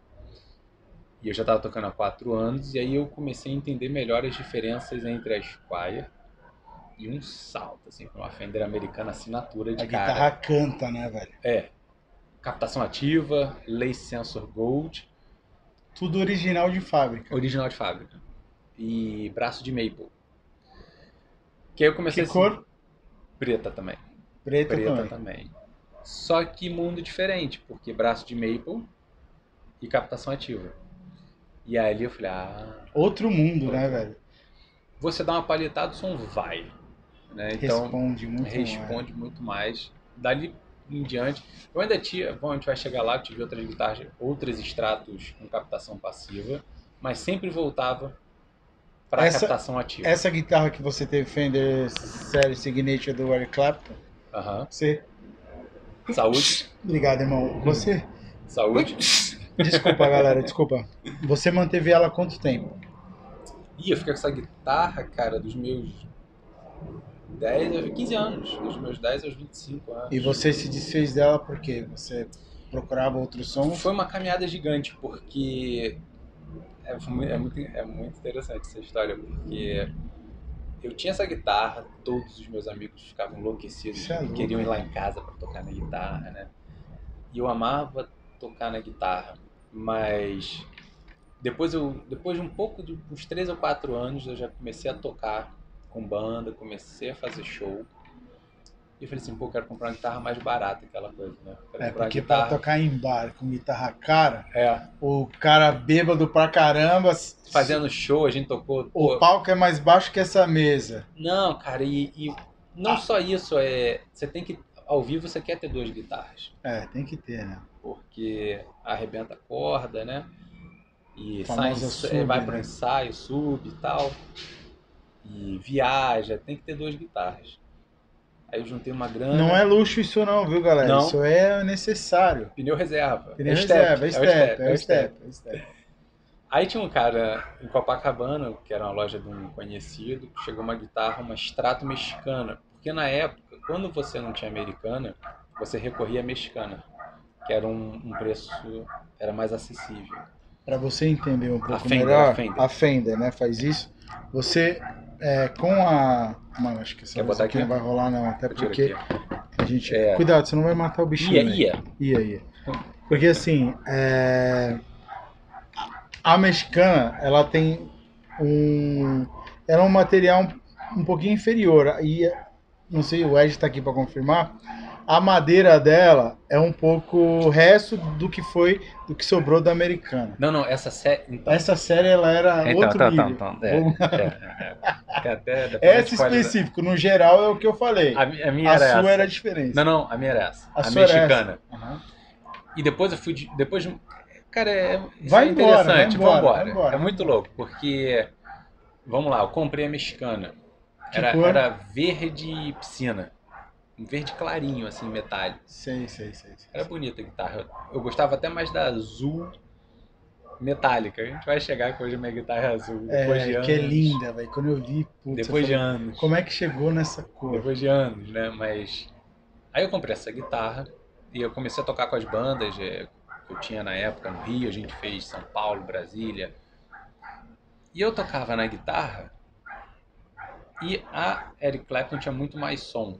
[SPEAKER 2] E eu já estava tocando há 4 anos, e aí eu comecei a entender melhor as diferenças entre a Squier e um salto, assim, para uma Fender americana assinatura de
[SPEAKER 1] A
[SPEAKER 2] cara.
[SPEAKER 1] guitarra canta, né, velho?
[SPEAKER 2] Captação ativa, Lace Sensor Gold.
[SPEAKER 1] Tudo original de fábrica.
[SPEAKER 2] Original de fábrica. E braço de maple. Que aí eu comecei
[SPEAKER 1] Que cor?
[SPEAKER 2] Preta também.
[SPEAKER 1] Preta
[SPEAKER 2] também. Só que mundo diferente, porque braço de maple e captação ativa. E aí ali eu falei,
[SPEAKER 1] outro mundo, né, velho?
[SPEAKER 2] Você dá uma palhetada, o som vai. Né? Então,
[SPEAKER 1] responde
[SPEAKER 2] muito mais. Dali em diante, eu ainda tinha, bom, a gente vai chegar lá, eu tive outras guitarras, outros extratos com captação passiva, mas sempre voltava para a captação ativa.
[SPEAKER 1] Essa guitarra que você teve, Fender Série Signature do Eric Clapton, você...
[SPEAKER 2] Saúde.
[SPEAKER 1] Obrigado, irmão. Você...
[SPEAKER 2] Saúde.
[SPEAKER 1] Desculpa, galera, desculpa. Você manteve ela há quanto tempo?
[SPEAKER 2] Eu fiquei com essa guitarra, cara, dos meus 10 aos 15 anos, dos meus 10 aos 25 anos.
[SPEAKER 1] E você se desfez dela por quê? Você procurava outros sons?
[SPEAKER 2] Foi uma caminhada gigante, porque é muito interessante essa história, porque eu tinha essa guitarra, todos os meus amigos ficavam enlouquecidos, queriam ir lá em casa para tocar na guitarra, né? E eu amava tocar na guitarra, mas depois de uns 3 ou 4 anos, eu já comecei a tocar com banda, comecei a fazer show. E eu falei assim, quero comprar uma guitarra mais barata, aquela coisa, né?
[SPEAKER 1] Porque pra tocar em bar com guitarra cara, o cara bêbado pra caramba...
[SPEAKER 2] Fazendo show, a gente tocou...
[SPEAKER 1] O palco é mais baixo que essa mesa.
[SPEAKER 2] Não, cara, e não só isso, você tem que... Ao vivo você quer ter 2 guitarras.
[SPEAKER 1] Tem que ter, né?
[SPEAKER 2] Porque arrebenta a corda, né? E vai pro ensaio, sube e tal. E viaja, tem que ter 2 guitarras. Aí eu juntei uma grana.
[SPEAKER 1] Não é luxo isso não, viu, galera? Não. Isso é necessário.
[SPEAKER 2] Pneu reserva.
[SPEAKER 1] Pneu reserva, é o step.
[SPEAKER 2] Aí tinha um cara em Copacabana, que era uma loja de um conhecido, chegou uma guitarra, uma Strato mexicana. Porque na época, quando você não tinha americana, você recorria à mexicana, que era um preço, era mais acessível. Para
[SPEAKER 1] você entender um pouco melhor, a Fender, né, faz isso. Você, com a... Mano, acho que essa aqui não vai rolar não, até porque a gente... Cuidado, você não vai matar o bichinho. Ia. Porque assim, a mexicana, ela tem ela é um material um pouquinho inferior. E não sei, o Ed tá aqui para confirmar. A madeira dela é um pouco o resto do que sobrou da americana.
[SPEAKER 2] Não, essa série... Então...
[SPEAKER 1] Essa série, ela era outro nível. Essa específico, no geral é o que eu falei.
[SPEAKER 2] A minha era
[SPEAKER 1] sua era a diferença.
[SPEAKER 2] Não, a minha era essa. A mexicana. E depois eu fui... Cara,
[SPEAKER 1] vai embora,
[SPEAKER 2] interessante. Vamos embora. É muito louco, porque... Vamos lá, eu comprei a mexicana. Era verde piscina. Um verde clarinho, assim, metálico.
[SPEAKER 1] Sei.
[SPEAKER 2] Era bonita a guitarra. Eu gostava até mais da azul metálica. A gente vai chegar que hoje a minha guitarra é azul. Depois de anos.
[SPEAKER 1] Que é linda, velho. Quando eu vi,
[SPEAKER 2] depois de anos.
[SPEAKER 1] Como é que chegou nessa cor?
[SPEAKER 2] Depois de anos, né? Mas... Aí eu comprei essa guitarra e eu comecei a tocar com as bandas que eu tinha na época no Rio. A gente fez São Paulo, Brasília. E eu tocava na guitarra e a Eric Clapton tinha muito mais som.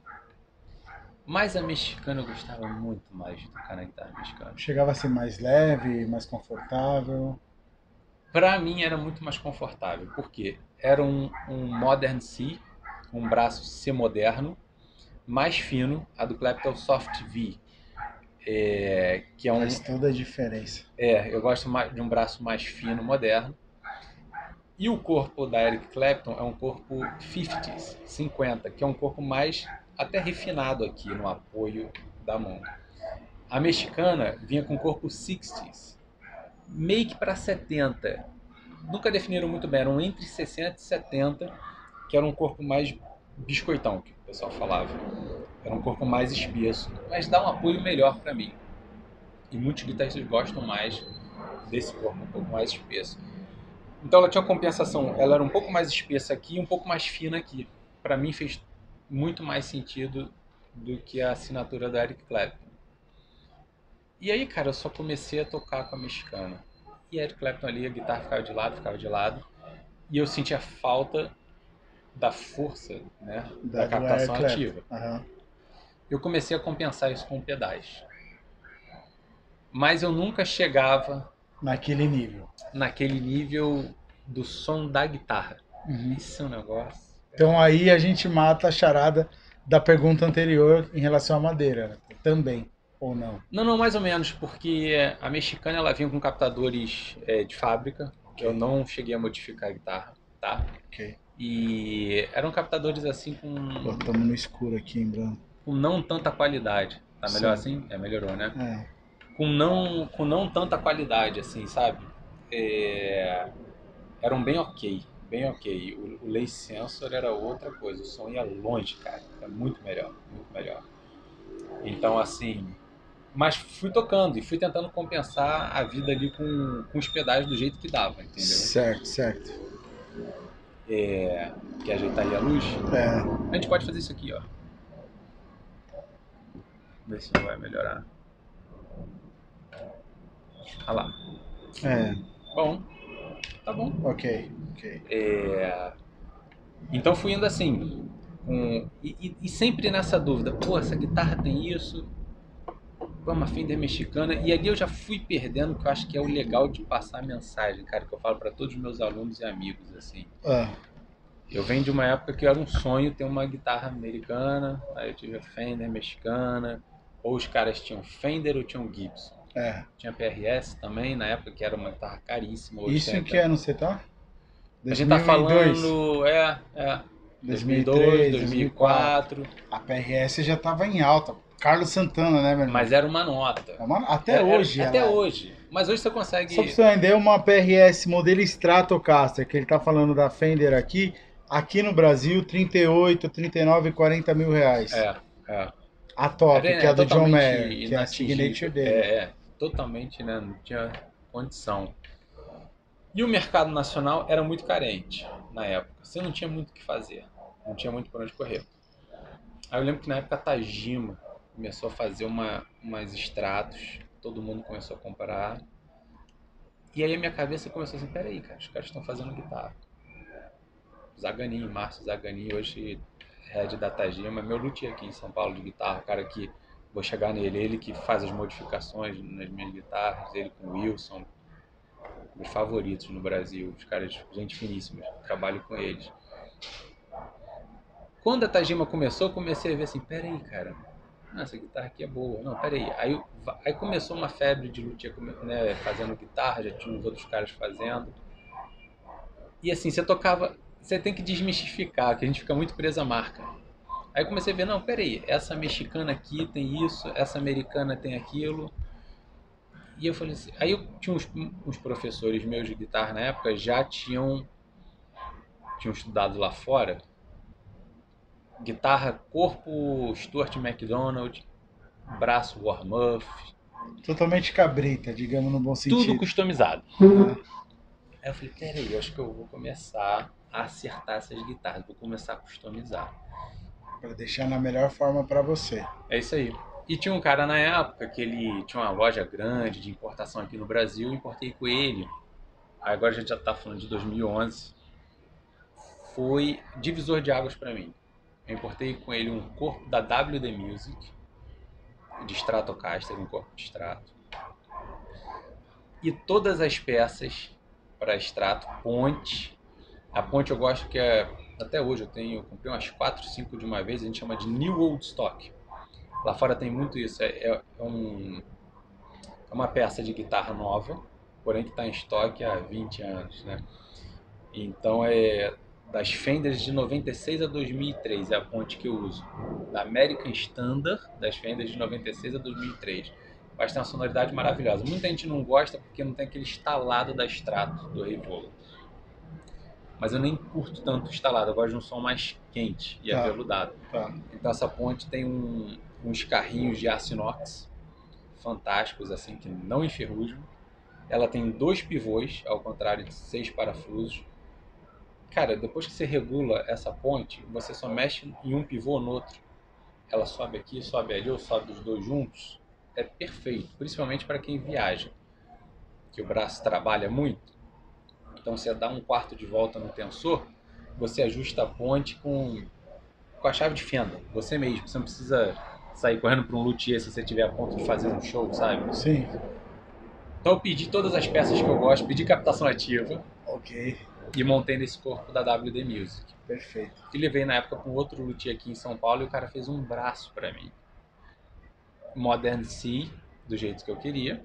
[SPEAKER 2] Mas a mexicana eu gostava muito mais de tocar na guitarra mexicana.
[SPEAKER 1] Chegava a ser mais leve, mais confortável?
[SPEAKER 2] Pra mim era muito mais confortável, porque era um Modern C, um braço C moderno, mais fino, a do Clapton Soft V. que é
[SPEAKER 1] Faz toda a diferença.
[SPEAKER 2] Eu gosto mais de um braço mais fino, moderno. E o corpo da Eric Clapton é um corpo 50s, 50, que é um corpo mais até refinado aqui no apoio da mão. A mexicana vinha com corpo 60s, meio que para 70. Nunca definiram muito bem, eram entre 60 e 70, que era um corpo mais biscoitão, que o pessoal falava. Era um corpo mais espesso, mas dá um apoio melhor para mim. E muitos guitarristas gostam mais desse corpo um pouco mais espesso. Então ela tinha uma compensação, ela era um pouco mais espessa aqui e um pouco mais fina aqui. Para mim fez muito mais sentido do que a assinatura da Eric Clapton. E aí, cara, eu só comecei a tocar com a mexicana. E a Eric Clapton ali, a guitarra ficava de lado. E eu sentia falta da força, né, da captação ativa.
[SPEAKER 1] Uhum.
[SPEAKER 2] Eu comecei a compensar isso com pedais. Mas eu nunca chegava
[SPEAKER 1] naquele
[SPEAKER 2] nível do som da guitarra.
[SPEAKER 1] Uhum.
[SPEAKER 2] Isso é um negócio.
[SPEAKER 1] Então aí a gente mata a charada da pergunta anterior em relação à madeira, né? Também, ou não?
[SPEAKER 2] Não, mais ou menos, porque a mexicana ela vinha com captadores de fábrica. Okay. Eu não cheguei a modificar a guitarra, tá?
[SPEAKER 1] Ok.
[SPEAKER 2] E eram captadores assim com...
[SPEAKER 1] Estamos no escuro aqui, em branco.
[SPEAKER 2] Com não tanta qualidade. Tá melhor assim? Melhorou, né? Com não tanta qualidade, assim, sabe? Eram bem ok. O Lace Sensor era outra coisa. O som ia longe, cara. É muito melhor. Então, assim... Mas fui tocando e fui tentando compensar a vida ali com os pedais do jeito que dava, entendeu?
[SPEAKER 1] Certo.
[SPEAKER 2] Quer ajeitar aí a luz? A gente pode fazer isso aqui, ó. Ver se não vai melhorar. Olha lá. Bom, tá bom.
[SPEAKER 1] Ok.
[SPEAKER 2] Então fui indo assim. E sempre nessa dúvida. Pô, essa guitarra tem isso. Uma Fender mexicana. E ali eu já fui perdendo, que eu acho que é o legal de passar a mensagem, cara, que eu falo para todos os meus alunos e amigos, assim. Eu venho de uma época que era um sonho ter uma guitarra americana, aí eu tive a Fender mexicana, ou os caras tinham Fender ou tinham Gibson. Tinha PRS também, na época que era uma guitarra caríssima.
[SPEAKER 1] Hoje isso em que ano você tá?
[SPEAKER 2] 2002. A gente tá falando, 2002, 2004.
[SPEAKER 1] A PRS já tava em alta. Carlos Santana, né, meu irmão?
[SPEAKER 2] Mas era uma nota.
[SPEAKER 1] Até hoje.
[SPEAKER 2] Até hoje. Mas hoje você consegue...
[SPEAKER 1] Só pra você entender, uma PRS modelo Stratocaster, que ele tá falando da Fender aqui no Brasil, 38, 39, 40 mil reais. A top, que é a do John Mayer, que é a signature dele.
[SPEAKER 2] Totalmente, né? Não tinha condição. E o mercado nacional era muito carente na época. Você não tinha muito o que fazer. Não tinha muito por onde correr. Aí eu lembro que na época a Tajima começou a fazer umas extratos, todo mundo começou a comprar. E aí a minha cabeça começou assim, peraí, cara, os caras estão fazendo guitarra. Zaganin, Márcio Zaganin, hoje head da Tajima, meu luthier aqui em São Paulo de guitarra, o cara que vou chegar nele, ele que faz as modificações nas minhas guitarras, ele com o Wilson, meus favoritos no Brasil, os caras, gente finíssima, trabalho com eles. Quando a Tajima começou, eu comecei a ver assim, peraí, cara, essa guitarra aqui é boa. Não, peraí. Aí começou uma febre de luthier, né, fazendo guitarra, já tinha uns outros caras fazendo. E assim, você tem que desmistificar, que a gente fica muito preso à marca. Aí eu comecei a ver, não, peraí, essa mexicana aqui tem isso, essa americana tem aquilo. E eu falei assim, aí eu tinha uns professores meus de guitarra na época, já tinham estudado lá fora. Guitarra, corpo Stuart McDonald, braço Warmuth.
[SPEAKER 1] Totalmente cabrita, digamos no bom sentido.
[SPEAKER 2] Tudo customizado. Aí eu falei, peraí, eu acho que eu vou começar a acertar essas guitarras, vou começar a customizar.
[SPEAKER 1] Para deixar na melhor forma para você.
[SPEAKER 2] É isso aí. E tinha um cara na época que ele tinha uma loja grande de importação aqui no Brasil, eu importei com ele. Aí agora a gente já tá falando de 2011. Foi divisor de águas para mim. Eu importei com ele um corpo da WD Music, de Stratocaster, um corpo de Strato. E todas as peças para Strato, ponte. A ponte eu gosto até hoje eu comprei umas 4, 5 de uma vez, a gente chama de New Old Stock. Lá fora tem muito isso. É uma peça de guitarra nova, porém que está em estoque há 20 anos, né? Então é das Fenders de 96 a 2003, é a ponte que eu uso. Da American Standard, das Fenders de 96 a 2003. Mas tem uma sonoridade maravilhosa. Muita gente não gosta porque não tem aquele estalado da Strato, do Revolt. Mas eu nem curto tanto o estalado, eu gosto de um som mais quente e aveludado. Então essa ponte tem uns carrinhos de aço inox fantásticos, assim, que não enferrujam. Ela tem 2 pivôs, ao contrário de 6 parafusos. Cara, depois que você regula essa ponte, você só mexe em um pivô ou no outro. Ela sobe aqui, sobe ali, ou sobe os dois juntos. É perfeito, principalmente para quem viaja, que o braço trabalha muito. Então você dá um quarto de volta no tensor, você ajusta a ponte com a chave de fenda, você mesmo. Você não precisa sair correndo para um luthier se você tiver a ponto de fazer um show, sabe?
[SPEAKER 1] Sim.
[SPEAKER 2] Então eu pedi todas as peças que eu gosto, pedi captação ativa.
[SPEAKER 1] Ok.
[SPEAKER 2] E montei nesse corpo da WD Music.
[SPEAKER 1] Perfeito.
[SPEAKER 2] E levei na época para um outro luthier aqui em São Paulo e o cara fez um braço para mim. Modern C, do jeito que eu queria.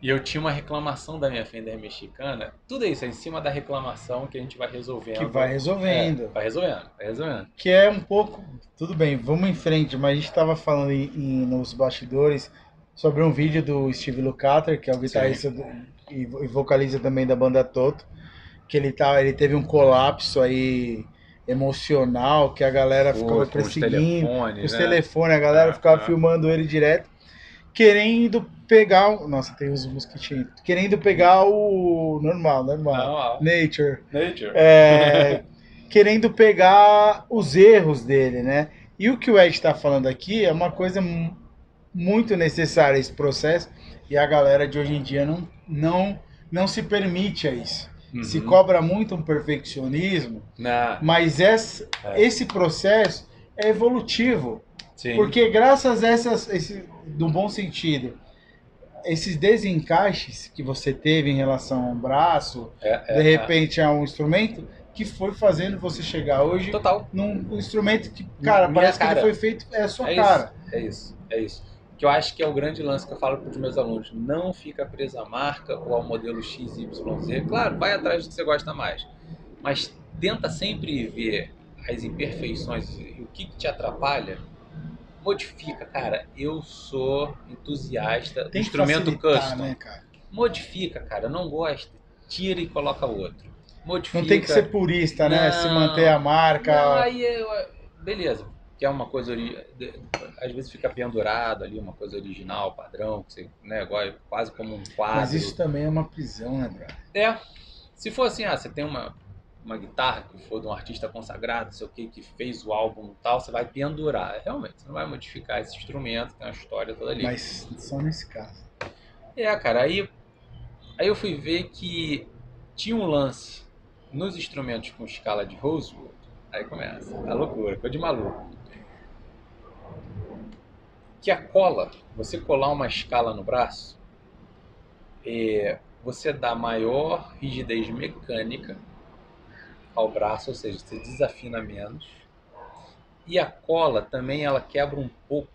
[SPEAKER 2] E eu tinha uma reclamação da minha Fender mexicana. Tudo isso é em cima da reclamação que a gente vai resolvendo.
[SPEAKER 1] Que vai resolvendo.
[SPEAKER 2] Vai resolvendo.
[SPEAKER 1] Que é um pouco... Tudo bem, vamos em frente, mas a gente estava falando nos bastidores sobre um vídeo do Steve Lukather, que é o guitarrista e vocalista também da banda Toto, que ele teve um colapso aí emocional, que a galera ficava perseguindo, os telefones, a galera ficava filmando ele direto, querendo pegar, nossa, tem uns mosquitinhos, querendo pegar o normal, Nature. Querendo pegar os erros dele, né? E o que o Ed está falando aqui é uma coisa muito necessária, esse processo, e a galera de hoje em dia não se permite a isso. Uhum. Se cobra muito um perfeccionismo, mas esse processo é evolutivo. Sim. Porque graças a no bom sentido, esses desencaixes que você teve em relação a um braço, de repente a um instrumento, que foi fazendo você chegar hoje num instrumento que, cara, parece que ele foi feito, é a sua cara.
[SPEAKER 2] Isso. Que eu acho que é o grande lance que eu falo para os meus alunos. Não fica preso à marca ou ao modelo XYZ. Claro, vai atrás do que você gosta mais. Mas tenta sempre ver as imperfeições e o que te atrapalha. Modifica, cara. Eu sou entusiasta do instrumento custom. Né, cara? Modifica, cara. Não gosta. Tira e coloca outro. Modifica.
[SPEAKER 1] Não tem que ser purista, né? Se manter a marca.
[SPEAKER 2] Não, aí beleza. Que é uma coisa, às vezes fica pendurado ali, uma coisa original, padrão, que você, né, quase como um quadro.
[SPEAKER 1] Mas isso também é uma prisão, né, brother?
[SPEAKER 2] Se for assim, você tem uma guitarra que for de um artista consagrado, não sei o que fez o álbum e tal, você vai pendurar. Realmente, você não vai modificar esse instrumento, tem uma história toda ali.
[SPEAKER 1] Mas só nesse caso.
[SPEAKER 2] Cara, aí eu fui ver que tinha um lance nos instrumentos com escala de Rosewood. Aí começa a loucura, coisa de maluco. Que a cola, você colar uma escala no braço, você dá maior rigidez mecânica ao braço, ou seja, você desafina menos. E a cola também ela quebra um pouco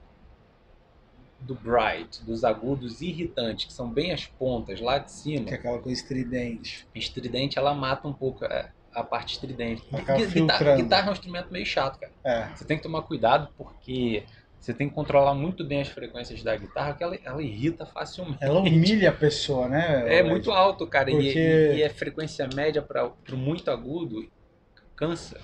[SPEAKER 2] do bright, dos agudos irritantes, que são bem as pontas lá de cima.
[SPEAKER 1] Que é aquela coisa estridente.
[SPEAKER 2] Estridente, ela mata um pouco a parte estridente.
[SPEAKER 1] Guitarra
[SPEAKER 2] é um instrumento meio chato, cara. Você tem que tomar cuidado porque você tem que controlar muito bem as frequências da guitarra, que ela irrita facilmente.
[SPEAKER 1] Ela humilha a pessoa, né?
[SPEAKER 2] É muito alto, cara. Porque... E a frequência média para muito agudo cansa.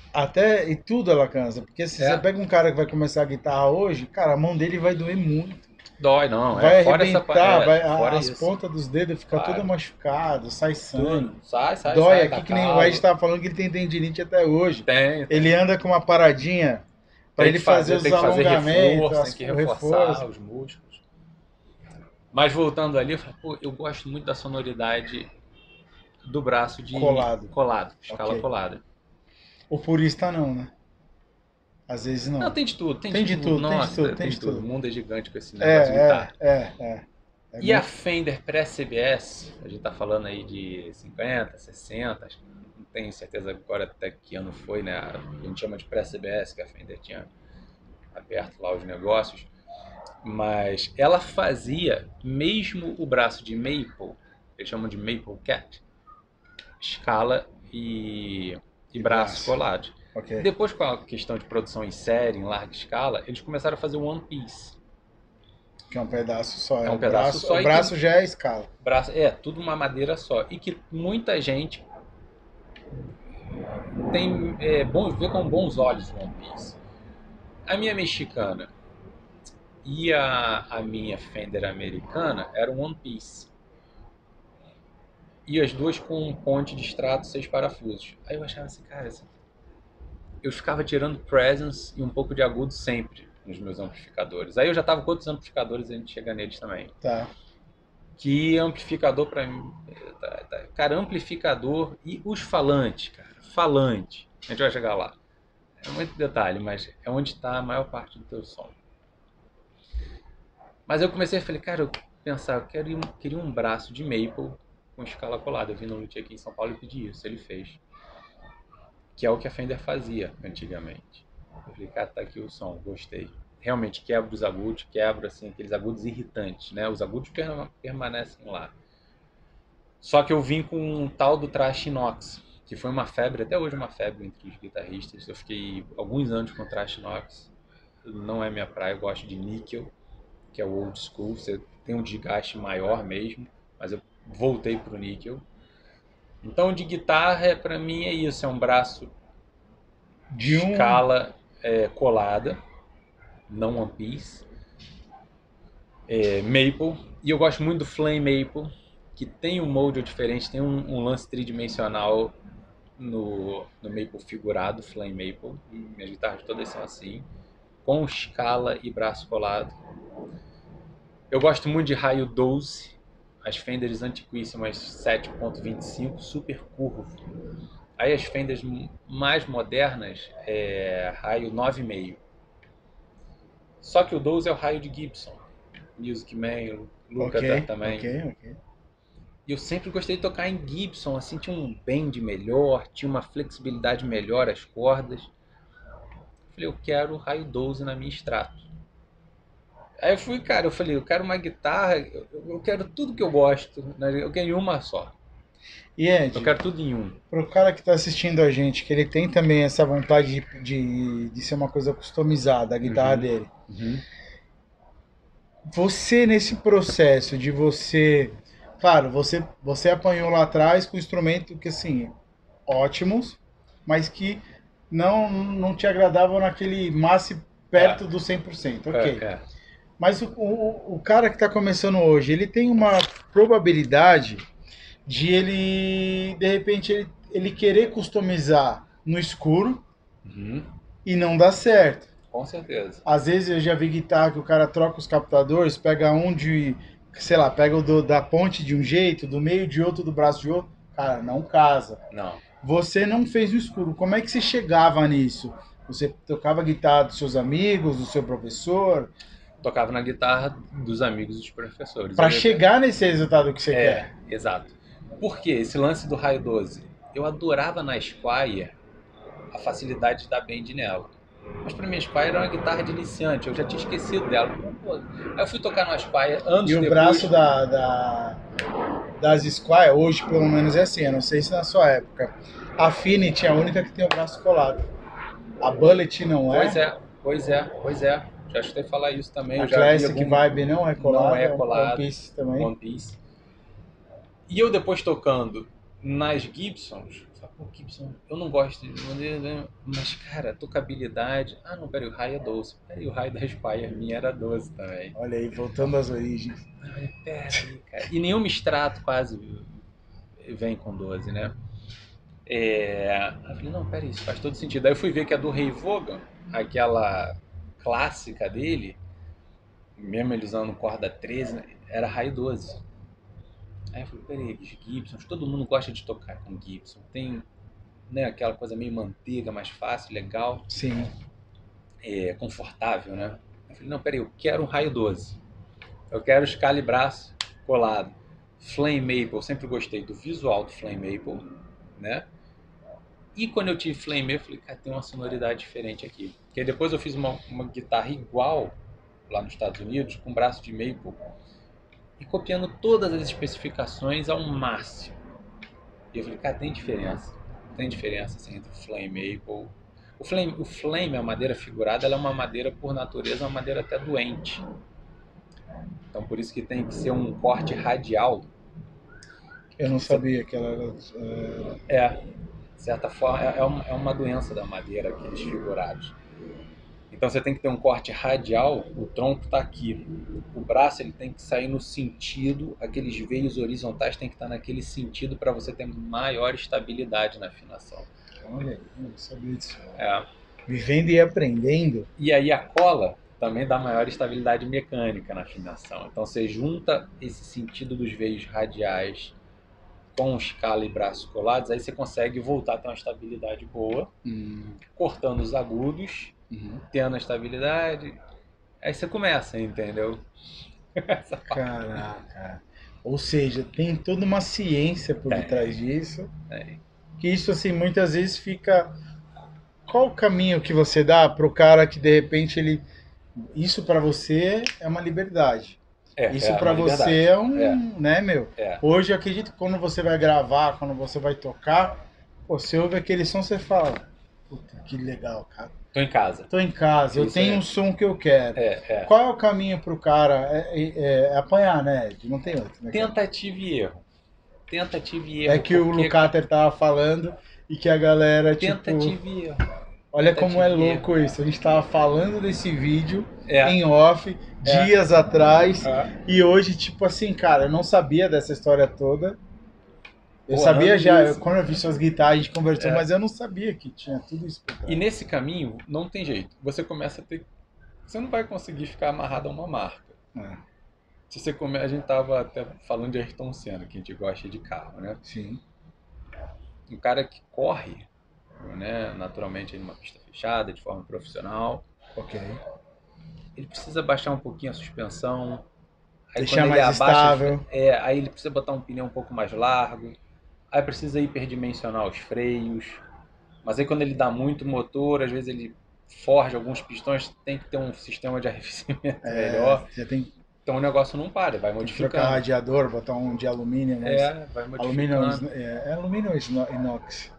[SPEAKER 1] E tudo ela cansa. Porque se você pega um cara que vai começar a guitarra hoje, cara, a mão dele vai doer muito.
[SPEAKER 2] Dói, não.
[SPEAKER 1] Vai arrebentar, as pontas dos dedos ficam todas machucadas, sai sangue.
[SPEAKER 2] Sai.
[SPEAKER 1] Dói aqui, que nem o Ed estava falando que ele tem tendinite até hoje.
[SPEAKER 2] Tem.
[SPEAKER 1] Ele anda com uma paradinha para ele fazer os alongamentos,
[SPEAKER 2] tem que reforçar os músculos. Mas voltando ali, eu falei, eu gosto muito da sonoridade do braço de colado, escala colada.
[SPEAKER 1] O purista não, né? Às vezes não.
[SPEAKER 2] Não, tem de tudo.
[SPEAKER 1] Tem de tudo.
[SPEAKER 2] O mundo é gigante com esse negócio de guitarra. E a
[SPEAKER 1] muito...
[SPEAKER 2] Fender pré-CBS, a gente tá falando aí de 50, 60, não tenho certeza agora até que ano foi, né? A gente chama de pré-CBS, que a Fender tinha aberto lá os negócios, mas ela fazia mesmo o braço de maple, eles chamam de maple cat, escala e braço colado.
[SPEAKER 1] Okay.
[SPEAKER 2] Depois, com a questão de produção em série, em larga escala, eles começaram a fazer o One Piece.
[SPEAKER 1] Que é um pedaço só.
[SPEAKER 2] É um pedaço só.
[SPEAKER 1] O braço já é escala.
[SPEAKER 2] Tudo uma madeira só. E que muita gente vê com bons olhos o One Piece. A minha mexicana e a minha Fender americana eram One Piece. E as duas com um ponte de extrato 6 parafusos. Aí eu achava assim, cara, eu ficava tirando presence e um pouco de agudo sempre nos meus amplificadores. Aí eu já tava com outros amplificadores, a gente chega neles também.
[SPEAKER 1] Tá.
[SPEAKER 2] Que amplificador pra mim... Cara, amplificador e os falantes, cara. Falante. A gente vai chegar lá. É muito detalhe, mas é onde está a maior parte do teu som. Mas eu comecei a falar, cara, eu pensava, queria um braço de maple com escala colada. Eu vi no Luthier aqui em São Paulo e pedi isso, ele fez. Que é o que a Fender fazia antigamente. Eu falei, cara, tá aqui o som, gostei. Realmente quebra os agudos, quebra assim, aqueles agudos irritantes, né? Os agudos permanecem lá. Só que eu vim com um tal do traste inox, que foi uma febre, até hoje uma febre entre os guitarristas. Eu fiquei alguns anos com traste inox. Não é minha praia, eu gosto de níquel, que é o old school. Você tem um desgaste maior mesmo, mas eu voltei pro níquel. Então de guitarra, pra mim é isso, é um braço de escala colada, não One Piece, maple, e eu gosto muito do flame maple, que tem um molde diferente, tem um lance tridimensional no maple figurado, flame maple. Minhas guitarras todas são assim, com escala e braço colado. Eu gosto muito de raio 12, as Fenders antiquíssimas 7.25, super curvo. Aí as Fenders mais modernas raio 9,5. Só que o 12 é o raio de Gibson, Music Man, Lukather também.
[SPEAKER 1] Ok.
[SPEAKER 2] E eu sempre gostei de tocar em Gibson, assim, tinha um bend melhor, tinha uma flexibilidade melhor as cordas. Falei, eu quero o raio 12 na minha Strato. Aí eu falei, eu quero uma guitarra, eu quero tudo que eu gosto, né? Eu quero uma só.
[SPEAKER 1] E Ed,
[SPEAKER 2] eu quero tudo em um.
[SPEAKER 1] Pro cara que tá assistindo a gente, que ele tem também essa vontade de ser uma coisa customizada, a guitarra dele. Você, nesse processo de você... Claro, você apanhou lá atrás com instrumento que, assim, ótimos, mas que não te agradavam naquele masse perto do 100%, ok. Mas o cara que está começando hoje, ele tem uma probabilidade de ele, de repente, ele querer customizar no escuro e não dá certo.
[SPEAKER 2] Com certeza.
[SPEAKER 1] Às vezes eu já vi guitarra que o cara troca os captadores, pega um de, sei lá, pega o da ponte de um jeito, do meio de outro, do braço de outro. Cara, não casa.
[SPEAKER 2] Não.
[SPEAKER 1] Você não fez no escuro. Como é que você chegava nisso? Você tocava guitarra dos seus amigos, do seu professor?
[SPEAKER 2] Tocava na guitarra dos amigos e dos professores.
[SPEAKER 1] Para chegar nesse resultado que você quer.
[SPEAKER 2] Exato. Por quê? Esse lance do raio 12. Eu adorava na Squire a facilidade de dar bend nela. Mas pra mim a Squire era uma guitarra de iniciante, eu já tinha esquecido dela. Aí eu fui tocar no Squire anos depois.
[SPEAKER 1] E o braço das Squire, hoje pelo menos é assim, eu não sei se na sua época. A Affinity é a única que tem o braço colado. A Bullet não é?
[SPEAKER 2] Pois é. Já escutei falar isso também.
[SPEAKER 1] A Classic Vibe não é colada.
[SPEAKER 2] Não é colada.
[SPEAKER 1] One Piece também.
[SPEAKER 2] One Piece. E eu depois tocando nas Gibsons, Gibson, eu não gosto de... Mas, cara, tocabilidade... Ah, não, peraí, o raio é 12. Peraí, o raio da Spire minha era 12 também.
[SPEAKER 1] Olha aí, voltando às origens.
[SPEAKER 2] Peraí, cara. E nenhum extrato quase vem com 12, né? Eu falei, não, peraí, isso faz todo sentido. Aí eu fui ver que a do Ray Vaughan, aquela clássica dele, mesmo ele usando corda 13, era raio 12. Aí eu falei, peraí, os Gibsons, todo mundo gosta de tocar com Gibson. Tem, né, aquela coisa meio manteiga, mais fácil, legal.
[SPEAKER 1] Sim.
[SPEAKER 2] Confortável, né? Eu falei, não, peraí, eu quero um raio 12. Eu quero escala e braço colado. Flame Maple, eu sempre gostei do visual do Flame Maple, né? E quando eu tive Flame, eu falei, cara, tem uma sonoridade diferente aqui. Porque depois eu fiz uma guitarra igual lá nos Estados Unidos, com braço de maple, e copiando todas as especificações ao máximo. E eu falei, cara, tem diferença. Tem diferença assim, entre o Flame Maple. O Flame, a madeira figurada, ela é uma madeira, por natureza, uma madeira até doente. Então por isso que tem que ser um corte radial.
[SPEAKER 1] Eu não sabia que ela era...
[SPEAKER 2] De certa forma, é uma doença da madeira, aqueles figurados. Então você tem que ter um corte radial, o tronco está aqui. O braço ele tem que sair no sentido, aqueles veios horizontais tem que estar naquele sentido para você ter maior estabilidade na afinação.
[SPEAKER 1] Olha, eu não sabia disso.
[SPEAKER 2] Vivendo
[SPEAKER 1] e aprendendo.
[SPEAKER 2] E aí a cola também dá maior estabilidade mecânica na afinação. Então você junta esse sentido dos veios radiais com escala e braços colados, aí você consegue voltar a ter uma estabilidade boa, cortando os agudos, tendo a estabilidade, aí você começa, entendeu?
[SPEAKER 1] Caraca. Ou seja, tem toda uma ciência por detrás disso. Que isso, assim, muitas vezes fica... Qual o caminho que você dá pro cara que, de repente, ele... Isso pra você é uma liberdade. Isso pra você é um... Né, meu? Hoje, eu acredito que quando você vai gravar, quando você vai tocar, você ouve aquele som, você fala... Puta, que legal, cara.
[SPEAKER 2] Tô em casa.
[SPEAKER 1] Isso, eu tenho um som que eu quero. Qual é o caminho pro cara? Apanhar, né? Não tem outro. Né,
[SPEAKER 2] Tentativa e erro.
[SPEAKER 1] É que o Lukather tava falando e que a galera,
[SPEAKER 2] Tentativa e erro.
[SPEAKER 1] Olha como é louco isso. A gente tava falando desse vídeo em off, dias atrás, e hoje, tipo assim, cara, eu não sabia dessa história toda. Eu sabia já, quando eu vi suas guitarras, a gente conversou, mas eu não sabia que tinha tudo isso.
[SPEAKER 2] E nesse caminho, não tem jeito. Você começa a ter... Você não vai conseguir ficar amarrado a uma marca. Se você A gente tava até falando de Ayrton Senna, que a gente gosta de carro, né?
[SPEAKER 1] Sim.
[SPEAKER 2] Um cara que corre, né, naturalmente numa pista fechada, de forma profissional. Ele precisa baixar um pouquinho a suspensão. Aí
[SPEAKER 1] deixar mais estável.
[SPEAKER 2] Aí ele precisa botar um pneu um pouco mais largo. Aí precisa hiperdimensionar os freios. Mas aí quando ele dá muito motor, às vezes ele forja alguns pistões, tem que ter um sistema de arrefecimento melhor. Então o negócio não para, vai modificando.
[SPEAKER 1] Trocar radiador, botar um de alumínio.
[SPEAKER 2] Vai modificando.
[SPEAKER 1] Alumínio ou inox?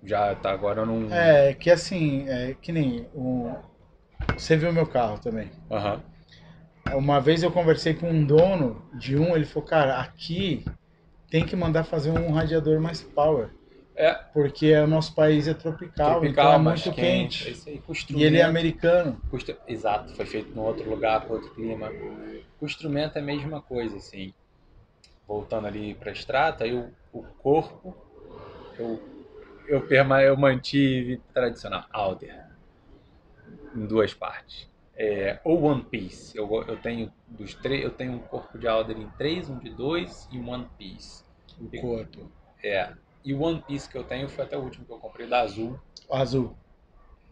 [SPEAKER 2] Já tá, agora eu não...
[SPEAKER 1] que assim, que nem... Você viu meu carro também. Uma vez eu conversei com um dono de ele falou, cara, aqui... tem que mandar fazer um radiador mais power. Porque o nosso país é tropical, então é muito quente.
[SPEAKER 2] É isso aí.
[SPEAKER 1] E ele é americano.
[SPEAKER 2] Exato, foi feito num outro lugar, com outro clima. O instrumento é a mesma coisa, assim. Voltando ali para extrato, aí o corpo, eu mantive tradicional, Alder, em duas partes. Ou One Piece, eu tenho dos três, eu tenho um corpo de Alder em 3, um de 2 e um One Piece.
[SPEAKER 1] O corpo.
[SPEAKER 2] E o One Piece que eu tenho foi até o último que eu comprei, da Azul.
[SPEAKER 1] Azul.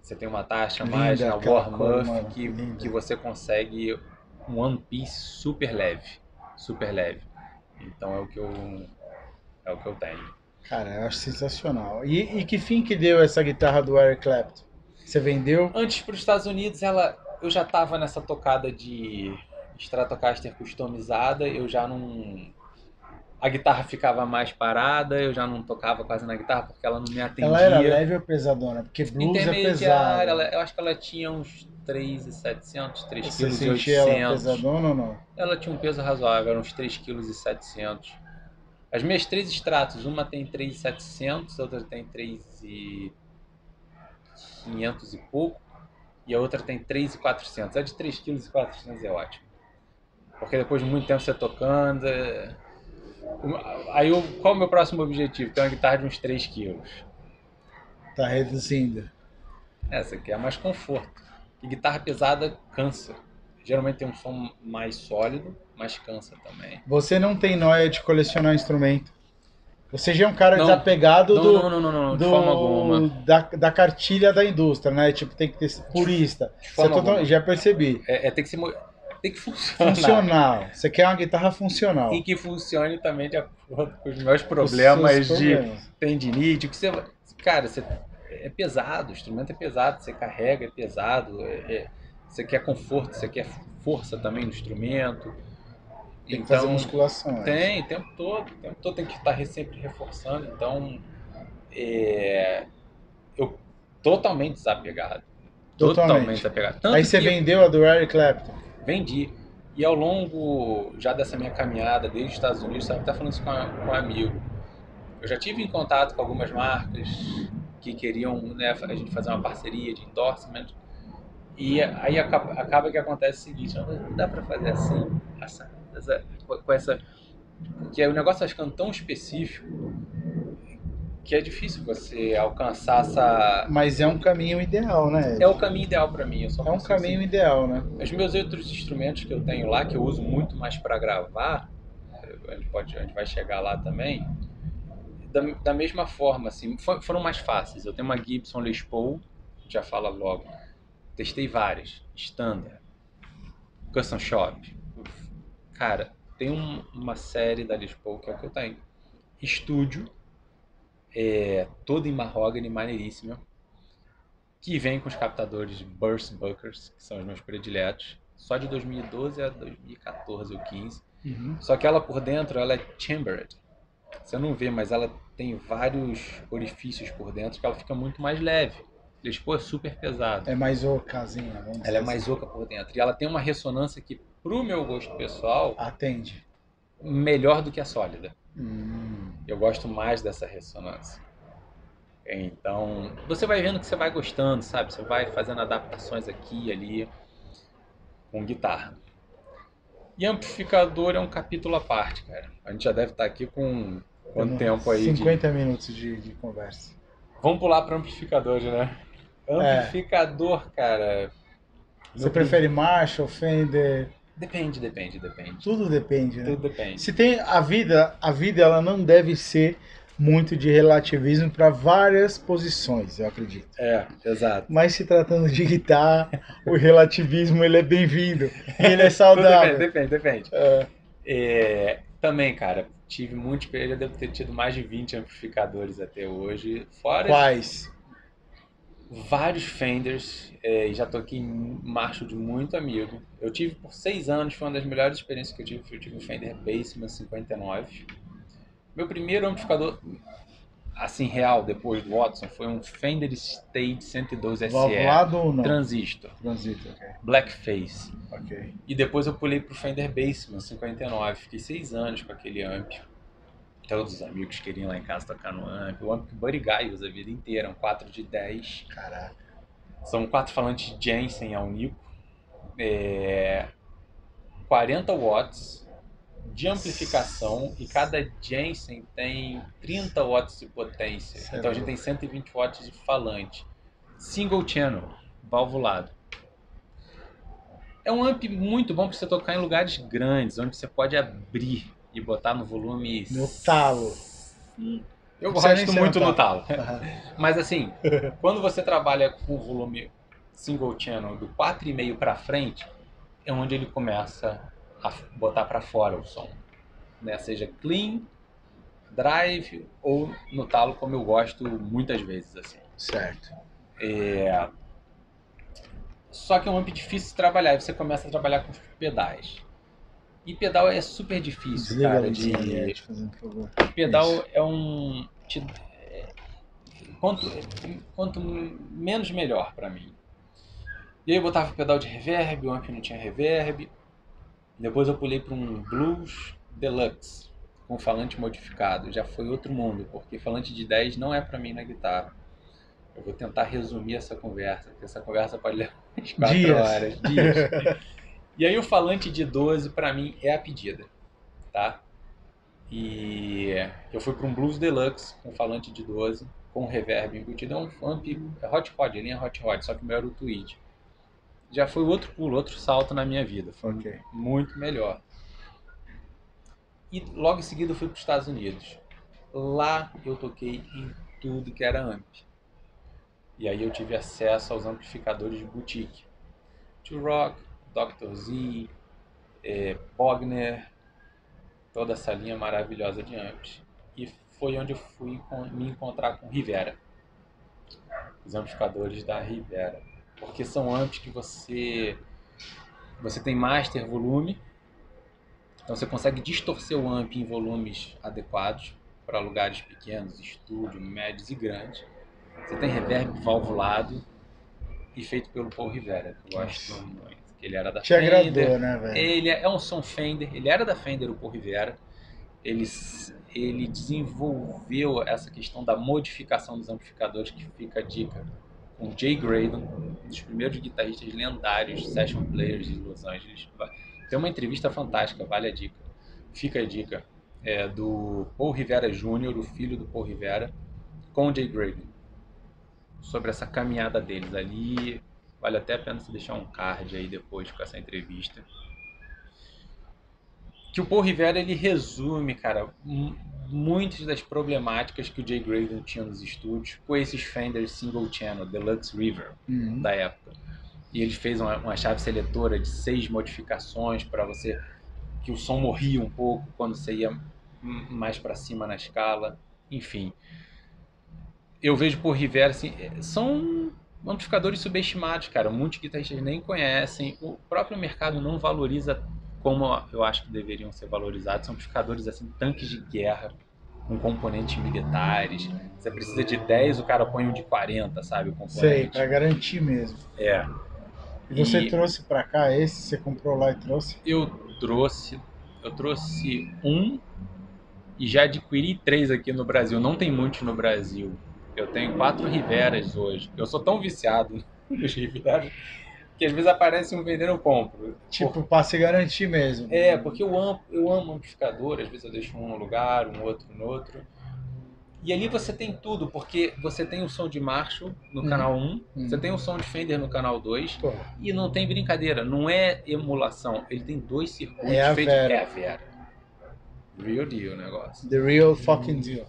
[SPEAKER 2] Você tem uma taxa mais na Warmuff que você consegue um One Piece super leve. Super leve. Então é o que eu tenho.
[SPEAKER 1] Cara, eu acho sensacional. E que fim que deu essa guitarra do Eric Clapton? Você vendeu?
[SPEAKER 2] Antes, para os Estados Unidos, eu já estava nessa tocada de Stratocaster customizada, eu já não... A guitarra ficava mais parada, eu já não tocava quase na guitarra porque ela não me atendia.
[SPEAKER 1] Ela era leve ou pesadona? Porque blues é pesado.
[SPEAKER 2] Eu acho que ela tinha uns 3,700, 3,8 kg.
[SPEAKER 1] Você sentia ela pesadona ou não?
[SPEAKER 2] Ela tinha um peso razoável, eram uns 3,7 kg. As minhas 3 Stratos, uma tem 3,700, a outra tem 3,500 e pouco, e a outra tem 3,400. A de 3,4 kg é ótimo. Porque depois de muito tempo você tocando... Aí qual é o meu próximo objetivo? Ter uma guitarra de uns 3 kg.
[SPEAKER 1] Tá reduzindo.
[SPEAKER 2] Essa aqui é mais conforto. E guitarra pesada cansa. Geralmente tem um som mais sólido, mas cansa também.
[SPEAKER 1] Você não tem nóia de colecionar instrumento? Você já é um cara desapegado
[SPEAKER 2] não, de forma alguma.
[SPEAKER 1] Da cartilha da indústria, né? Tipo, tem que ter purista.
[SPEAKER 2] De forma alguma.
[SPEAKER 1] Já percebi.
[SPEAKER 2] Tem que ser... tem que funcionar.
[SPEAKER 1] Funcional. Você quer uma guitarra funcional.
[SPEAKER 2] E que funcione também de acordo com os meus problemas de tendinite. Que você, cara, é pesado, o instrumento é pesado, você carrega, é pesado. Você quer conforto, você quer força também no instrumento.
[SPEAKER 1] Tem que fazer musculação.
[SPEAKER 2] Tem, o tempo todo tem que estar sempre reforçando. Então, eu totalmente desapegado. Totalmente desapegado.
[SPEAKER 1] Aí você vendeu a do Eric Clapton?
[SPEAKER 2] Vendi. E ao longo já dessa minha caminhada desde os Estados Unidos, estava até falando isso com um amigo. Eu já tive em contato com algumas marcas que queriam, né, a gente fazer uma parceria de endorsement. E aí acaba que acontece o seguinte: não dá para fazer assim, com essa. Porque o negócio está ficando tão específico que é difícil você alcançar essa...
[SPEAKER 1] Mas é um caminho ideal, né?
[SPEAKER 2] É o caminho ideal para mim.
[SPEAKER 1] É um caminho ideal, né?
[SPEAKER 2] Os meus outros instrumentos que eu tenho lá, que eu uso muito mais para gravar, a gente vai chegar lá também, da mesma forma, assim, foram mais fáceis. Eu tenho uma Gibson Les Paul, já fala logo. Testei várias, Standard, Custom Shop. Cara, tem uma série da Les Paul que é o que eu tenho. Estúdio, toda em mahogany, maneiríssima, que vem com os captadores Burst Buckers, que são os meus prediletos, só de 2012 a 2014 ou 15. Só que ela por dentro, ela é chambered. Você não vê, mas ela tem vários orifícios por dentro que ela fica muito mais leve. Les Paul é super pesado.
[SPEAKER 1] É mais ocazinha, vamos dizer.
[SPEAKER 2] Ela é mais oca por dentro. E ela tem uma ressonância que, pro meu gosto pessoal,
[SPEAKER 1] atende
[SPEAKER 2] melhor do que a sólida. Eu gosto mais dessa ressonância. Então, você vai vendo que você vai gostando, sabe? Você vai fazendo adaptações aqui e ali com guitarra. E amplificador é um capítulo à parte, cara. A gente já deve estar aqui com quanto tempo aí?
[SPEAKER 1] 50 minutos de conversa.
[SPEAKER 2] Vamos pular para amplificador, né? Amplificador, cara...
[SPEAKER 1] Você prefere Marshall, Fender?
[SPEAKER 2] Depende.
[SPEAKER 1] Tudo depende, né?
[SPEAKER 2] Tudo depende.
[SPEAKER 1] Se tem a vida ela não deve ser muito de relativismo para várias posições, eu acredito.
[SPEAKER 2] Exato.
[SPEAKER 1] Mas se tratando de guitarra, o relativismo ele é bem-vindo. E ele é saudável.
[SPEAKER 2] Depende. Também, cara, tive muitos, eu já devo ter tido mais de 20 amplificadores até hoje. Fora
[SPEAKER 1] quais?
[SPEAKER 2] Vários Fenders, já toquei em Marshall de muito amigo. Eu tive por 6 anos, foi uma das melhores experiências que eu tive. Eu tive um Fender Bassman 59. Meu primeiro amplificador, assim, real, depois do Watson, foi um Fender Stage 112 SE.
[SPEAKER 1] Valvulado ou não?
[SPEAKER 2] Transistor,
[SPEAKER 1] ok.
[SPEAKER 2] Blackface.
[SPEAKER 1] Ok.
[SPEAKER 2] E depois eu pulei pro Fender Bassman 59. Fiquei 6 anos com aquele amp. Todos os amigos queriam lá em casa tocar no amp. O amp que o Buddy Guy usa a vida inteira, um 4 de 10.
[SPEAKER 1] Caraca.
[SPEAKER 2] São 4 falantes Jensen ao Nico. 40 watts de amplificação e cada Jensen tem 30 watts de potência. Então a gente tem 120 watts de falante. Single channel, valvulado. É um amp muito bom para você tocar em lugares grandes, onde você pode abrir e botar no volume...
[SPEAKER 1] No talo.
[SPEAKER 2] Eu gosto muito no talo. Mas assim, quando você trabalha com o volume single channel do 4,5 para frente, é onde ele começa a botar para fora o som. Né? Seja clean, drive ou no talo, como eu gosto muitas vezes. Assim.
[SPEAKER 1] Certo.
[SPEAKER 2] Só que é um amp difícil de trabalhar, e você começa a trabalhar com pedais. E pedal é super difícil,
[SPEAKER 1] desliga
[SPEAKER 2] cara.
[SPEAKER 1] fazendo favor.
[SPEAKER 2] Pedal isso. É um... Quanto menos, melhor pra mim. E aí eu botava pedal de reverb, o amp não tinha reverb. Depois eu pulei para um Blues Deluxe, com falante modificado. Já foi outro mundo, porque falante de 10 não é pra mim na guitarra. Eu vou tentar resumir essa conversa, porque essa conversa pode levar umas 4 horas. Dias. E aí o falante de 12 pra mim é a pedida, tá? E eu fui para um Blues Deluxe com falante de 12, com reverb embutido. É um amp Hot Rod, linha Hot Rod, só que o meu era o Tweed. Já foi outro pulo, outro salto na minha vida. Foi muito melhor. E logo em seguida eu fui para os Estados Unidos. Lá eu toquei em tudo que era amp. E aí eu tive acesso aos amplificadores de boutique. T-Rock, Dr. Z, Bogner, toda essa linha maravilhosa de amps. E foi onde eu fui me encontrar com Rivera, os amplificadores da Rivera. Porque são amps que você tem master volume, então você consegue distorcer o amp em volumes adequados para lugares pequenos, estúdio, médios e grandes. Você tem reverb valvulado e feito pelo Paul Rivera, que eu gosto muito. Que ele era da
[SPEAKER 1] Te
[SPEAKER 2] Fender.
[SPEAKER 1] agradou, né, velho?
[SPEAKER 2] Ele é um som Fender, ele era da Fender, o Paul Rivera. Ele desenvolveu essa questão da modificação dos amplificadores, que fica a dica com o Jay Graydon, um dos primeiros guitarristas lendários, session players de Los Angeles. Tem uma entrevista fantástica, vale a dica. Fica a dica, do Paul Rivera Jr., o filho do Paul Rivera, com o Jay Graydon, sobre essa caminhada deles ali. Vale até a pena você deixar um card aí depois com essa entrevista. Que o Paul Rivera, ele resume, cara, muitas das problemáticas que o Jay Graydon tinha nos estúdios com esses Fender Single Channel Deluxe River da época. E ele fez uma chave seletora de 6 modificações para você, que o som morria um pouco quando você ia mais para cima na escala. Enfim, eu vejo por Rivera, assim, são amplificadores subestimados, cara. Muitos guitarristas nem conhecem, o próprio mercado não valoriza como eu acho que deveriam ser valorizados. São amplificadores assim, tanques de guerra, com componentes militares. Você precisa de 10, o cara põe um de 40, sabe? O componente.
[SPEAKER 1] Sei, pra garantir mesmo.
[SPEAKER 2] É.
[SPEAKER 1] E você trouxe pra cá esse? Você comprou lá e trouxe?
[SPEAKER 2] Eu trouxe um e já adquiri 3 aqui no Brasil. Não tem muitos no Brasil. Eu tenho 4 Riveras hoje. Eu sou tão viciado nos Riveras que às vezes aparece um vendendo, eu compro.
[SPEAKER 1] Tipo, pra se garantir mesmo.
[SPEAKER 2] Porque eu amo amplificador. Às vezes eu deixo um num lugar, um outro no outro. E ali você tem tudo, porque você tem o som de Marshall no canal 1, você tem o som de Fender no canal 2, e não tem brincadeira, não é emulação, ele tem 2 circuitos feitos... É a Vera. Real deal o negócio.
[SPEAKER 1] The real fucking deal.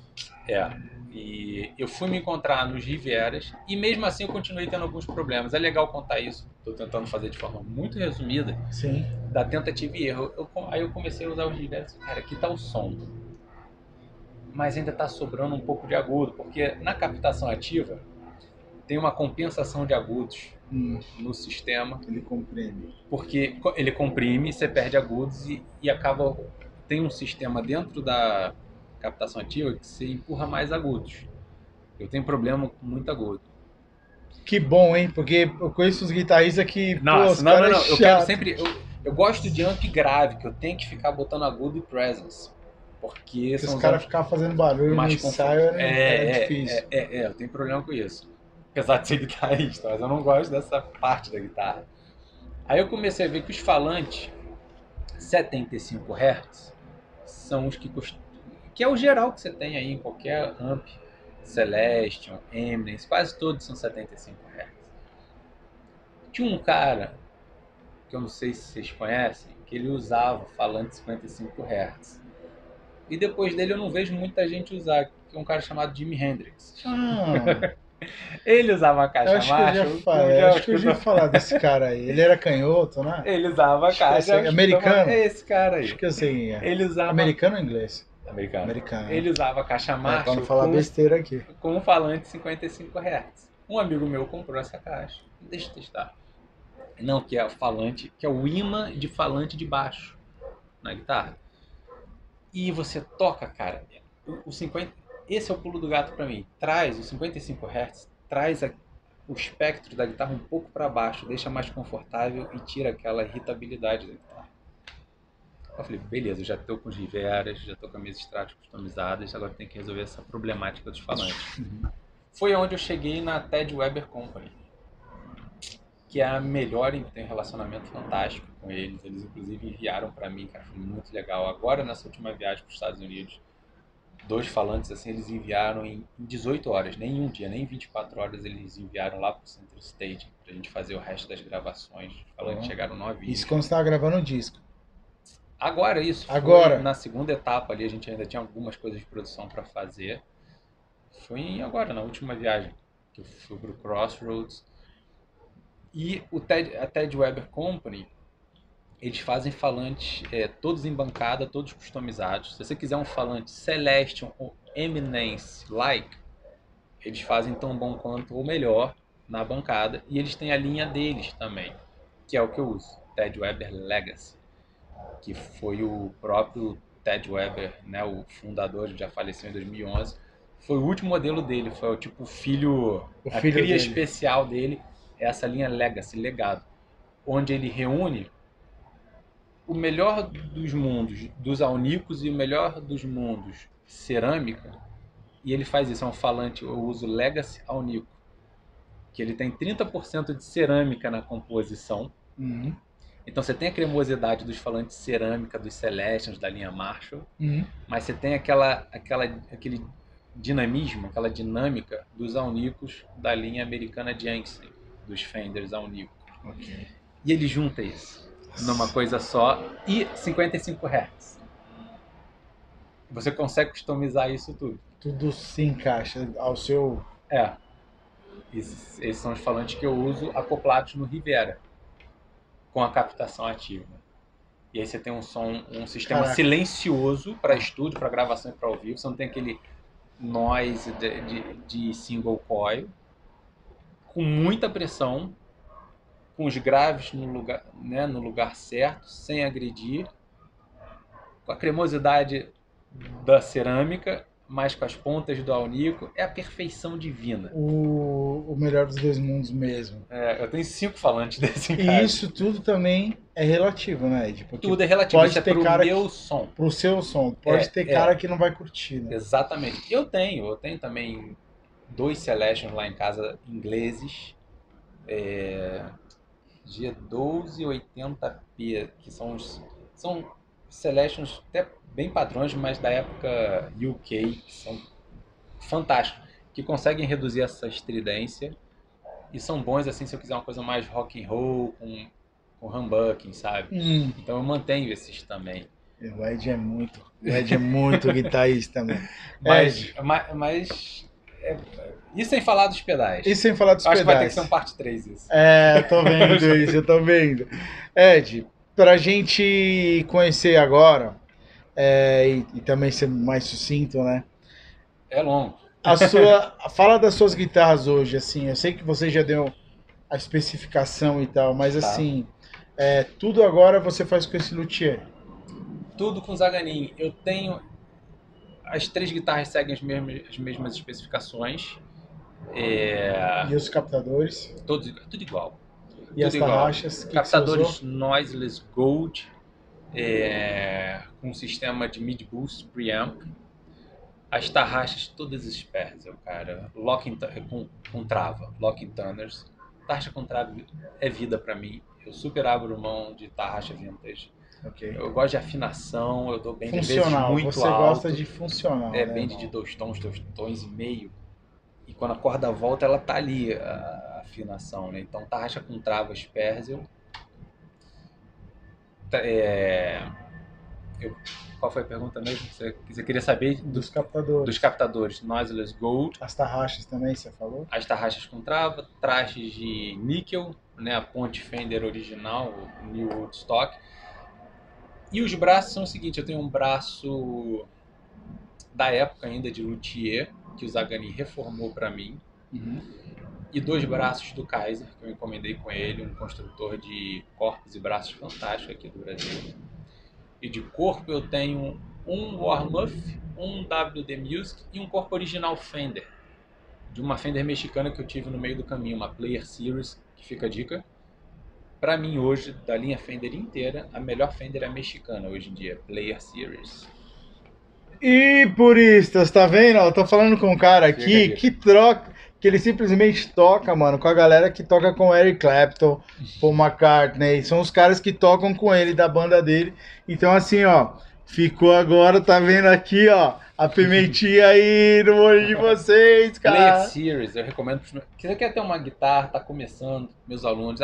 [SPEAKER 2] E eu fui me encontrar nos Riveras, e mesmo assim eu continuei tendo alguns problemas. É legal contar isso, estou tentando fazer de forma muito resumida.
[SPEAKER 1] Sim.
[SPEAKER 2] Da tentativa e erro. Aí eu comecei a usar os Riveras, cara, aqui tá o som. Mas ainda está sobrando um pouco de agudo, porque na captação ativa tem uma compensação de agudos no sistema.
[SPEAKER 1] Ele comprime.
[SPEAKER 2] Porque ele comprime, você perde agudos e acaba... Tem um sistema dentro da captação ativa que você empurra mais agudos. Eu tenho problema com muito agudo.
[SPEAKER 1] Que bom, hein? Porque eu conheço os guitarristas que...
[SPEAKER 2] Nossa, não. Eu quero sempre... Eu gosto de amp grave, que eu tenho que ficar botando agudo e presence. Porque
[SPEAKER 1] os caras ficavam fazendo barulho no ensaio é difícil.
[SPEAKER 2] Eu tenho problema com isso. Apesar de ser guitarrista, mas eu não gosto dessa parte da guitarra. Aí eu comecei a ver que os falantes 75 Hz são os que é o geral que você tem aí em qualquer amp. Celestion, Eminence, quase todos são 75 Hz. Tinha um cara, que eu não sei se vocês conhecem, que ele usava falante 55 Hz. E depois dele eu não vejo muita gente usar, que é um cara chamado Jimi Hendrix. Ele usava a caixa Marshall.
[SPEAKER 1] Acho que eu já ia falar desse cara aí. Ele era canhoto, né?
[SPEAKER 2] Ele usava a caixa...
[SPEAKER 1] Americano?
[SPEAKER 2] É esse cara aí.
[SPEAKER 1] Acho que eu sei.
[SPEAKER 2] Ele usava...
[SPEAKER 1] Americano ou inglês?
[SPEAKER 2] Americano. Ele usava a caixa Marshall
[SPEAKER 1] pra não falar besteira aqui.
[SPEAKER 2] Com um falante 55 Hz. Um amigo meu comprou essa caixa. Deixa eu testar. Não, que é o falante, que é o imã de falante de baixo na guitarra. E você toca, cara, esse é o pulo do gato pra mim. Traz os 55 Hz, traz o espectro da guitarra um pouco para baixo, deixa mais confortável e tira aquela irritabilidade da guitarra. Eu falei, beleza, já tô com os Riveras, já tô com as minhas Stratos customizadas, agora tem que resolver essa problemática dos falantes. Foi onde eu cheguei na Ted Weber Company, que é a melhor, e tem um relacionamento fantástico com eles. Eles inclusive enviaram para mim, cara, foi muito legal. Agora, nessa última viagem para os Estados Unidos, 2 falantes assim, eles enviaram em 18 horas, nem um dia, nem 24 horas, eles enviaram lá pro Center Stage pra gente fazer o resto das gravações. Os falantes chegaram novinhos.
[SPEAKER 1] Isso quando você tava gravando o disco?
[SPEAKER 2] Agora, isso.
[SPEAKER 1] Agora?
[SPEAKER 2] Foi na segunda etapa ali, a gente ainda tinha algumas coisas de produção para fazer. Foi agora, na última viagem, que eu fui pro Crossroads. E a Ted Weber Company, eles fazem falantes todos em bancada, todos customizados. Se você quiser um falante Celestion ou Eminence-like, eles fazem tão bom quanto ou melhor na bancada. E eles têm a linha deles também, que é o que eu uso, Ted Weber Legacy, que foi o próprio Ted Weber, né, o fundador, já faleceu em 2011. Foi o último modelo dele, foi o tipo a cria dele especial dele, é essa linha Legacy, legado, onde ele reúne o melhor dos mundos, dos aunicos, e o melhor dos mundos, cerâmica, e ele faz isso, é um falante, eu uso Legacy Aunico, que ele tem 30% de cerâmica na composição. Então você tem a cremosidade dos falantes cerâmica, dos Celestions, da linha Marshall, mas você tem aquele dinamismo, aquela dinâmica dos aunicos da linha americana Jansen, dos Fenders Aunico.
[SPEAKER 1] Okay.
[SPEAKER 2] E ele junta isso numa coisa só e 55 Hz. Você consegue customizar isso tudo.
[SPEAKER 1] Tudo se encaixa ao seu...
[SPEAKER 2] Esses são os falantes que eu uso acoplados no Rivera, com a captação ativa. E aí você tem um sistema silencioso para estúdio, para gravação e para ao vivo. Você não tem aquele noise de single coil, com muita pressão, com os graves no lugar, né, no lugar certo, sem agredir, com a cremosidade da cerâmica, mas com as pontas do aunico. É a perfeição divina.
[SPEAKER 1] O melhor dos dois mundos mesmo.
[SPEAKER 2] Eu tenho 5 falantes desse em casa.
[SPEAKER 1] E isso tudo também é relativo, né, Ed? Porque
[SPEAKER 2] tudo é relativo,
[SPEAKER 1] pode
[SPEAKER 2] isso
[SPEAKER 1] ter
[SPEAKER 2] pro
[SPEAKER 1] cara
[SPEAKER 2] meu som.
[SPEAKER 1] Pro seu som. Pode ter cara que não vai curtir, né?
[SPEAKER 2] Exatamente. Eu tenho também 2 Celestions lá em casa, ingleses, G1280p, que são Celestions até bem padrões, mas da época UK, que são fantásticos, que conseguem reduzir essa estridência e são bons assim se eu quiser uma coisa mais rock and roll, com humbucking, sabe? Então eu mantenho esses também.
[SPEAKER 1] O Ed é muito guitarrista, mano.
[SPEAKER 2] Mas isso sem falar dos pedais.
[SPEAKER 1] Isso sem falar dos pedais.
[SPEAKER 2] Acho que vai ter que ser um parte 3 isso.
[SPEAKER 1] Eu tô vendo isso, eu tô vendo. Ed, pra gente conhecer agora, e também ser mais sucinto, né?
[SPEAKER 2] É longo.
[SPEAKER 1] Fala das suas guitarras hoje, assim, eu sei que você já deu a especificação e tal, mas assim, tudo agora você faz com esse luthier?
[SPEAKER 2] Tudo com Zaganin. Eu tenho... As 3 guitarras seguem as mesmas especificações.
[SPEAKER 1] E os captadores?
[SPEAKER 2] Tudo igual.
[SPEAKER 1] E as tarraxas?
[SPEAKER 2] Captadores Noiseless Gold, com sistema de mid-boost preamp. As tarraxas todas Sperzel, cara. Com trava, locking tuners. Tarraxa com trava é vida pra mim. Eu super abro mão de tarraxa vintage.
[SPEAKER 1] Okay.
[SPEAKER 2] Eu gosto de afinação, eu dou bend
[SPEAKER 1] funcional,
[SPEAKER 2] muito
[SPEAKER 1] você
[SPEAKER 2] alto.
[SPEAKER 1] Gosta de funcional, né,
[SPEAKER 2] bend de 2 tons e meio. E quando a corda volta, ela tá ali, a afinação, né? Então, tarraxa com trava Sperzel. Qual foi a pergunta mesmo? Você queria saber
[SPEAKER 1] dos captadores.
[SPEAKER 2] Dos captadores Noiseless Gold.
[SPEAKER 1] As tarraxas também, você falou?
[SPEAKER 2] As tarraxas com trava, trastes de níquel, né? A ponte Fender original, o New Woodstock. E os braços são o seguinte, eu tenho um braço da época ainda de luthier, que o Zaganin reformou para mim, e 2 braços do Kaiser, que eu encomendei com ele, um construtor de corpos e braços fantástico aqui do Brasil. E de corpo eu tenho um Warmuth, um WD Music e um corpo original Fender, de uma Fender mexicana que eu tive no meio do caminho, uma Player Series, que fica a dica. Para mim hoje, da linha Fender inteira, a melhor Fender é a mexicana hoje em dia, Player Series.
[SPEAKER 1] E puristas, tá vendo? Eu tô falando com um cara aqui que ele simplesmente toca, mano, com a galera que toca com Eric Clapton, Paul McCartney, são os caras que tocam com ele, da banda dele. Então assim, ó, ficou agora, tá vendo aqui, ó, a pimentinha aí no olho de vocês, cara.
[SPEAKER 2] Player Series, eu recomendo. Se você quer ter uma guitarra, tá começando, meus alunos,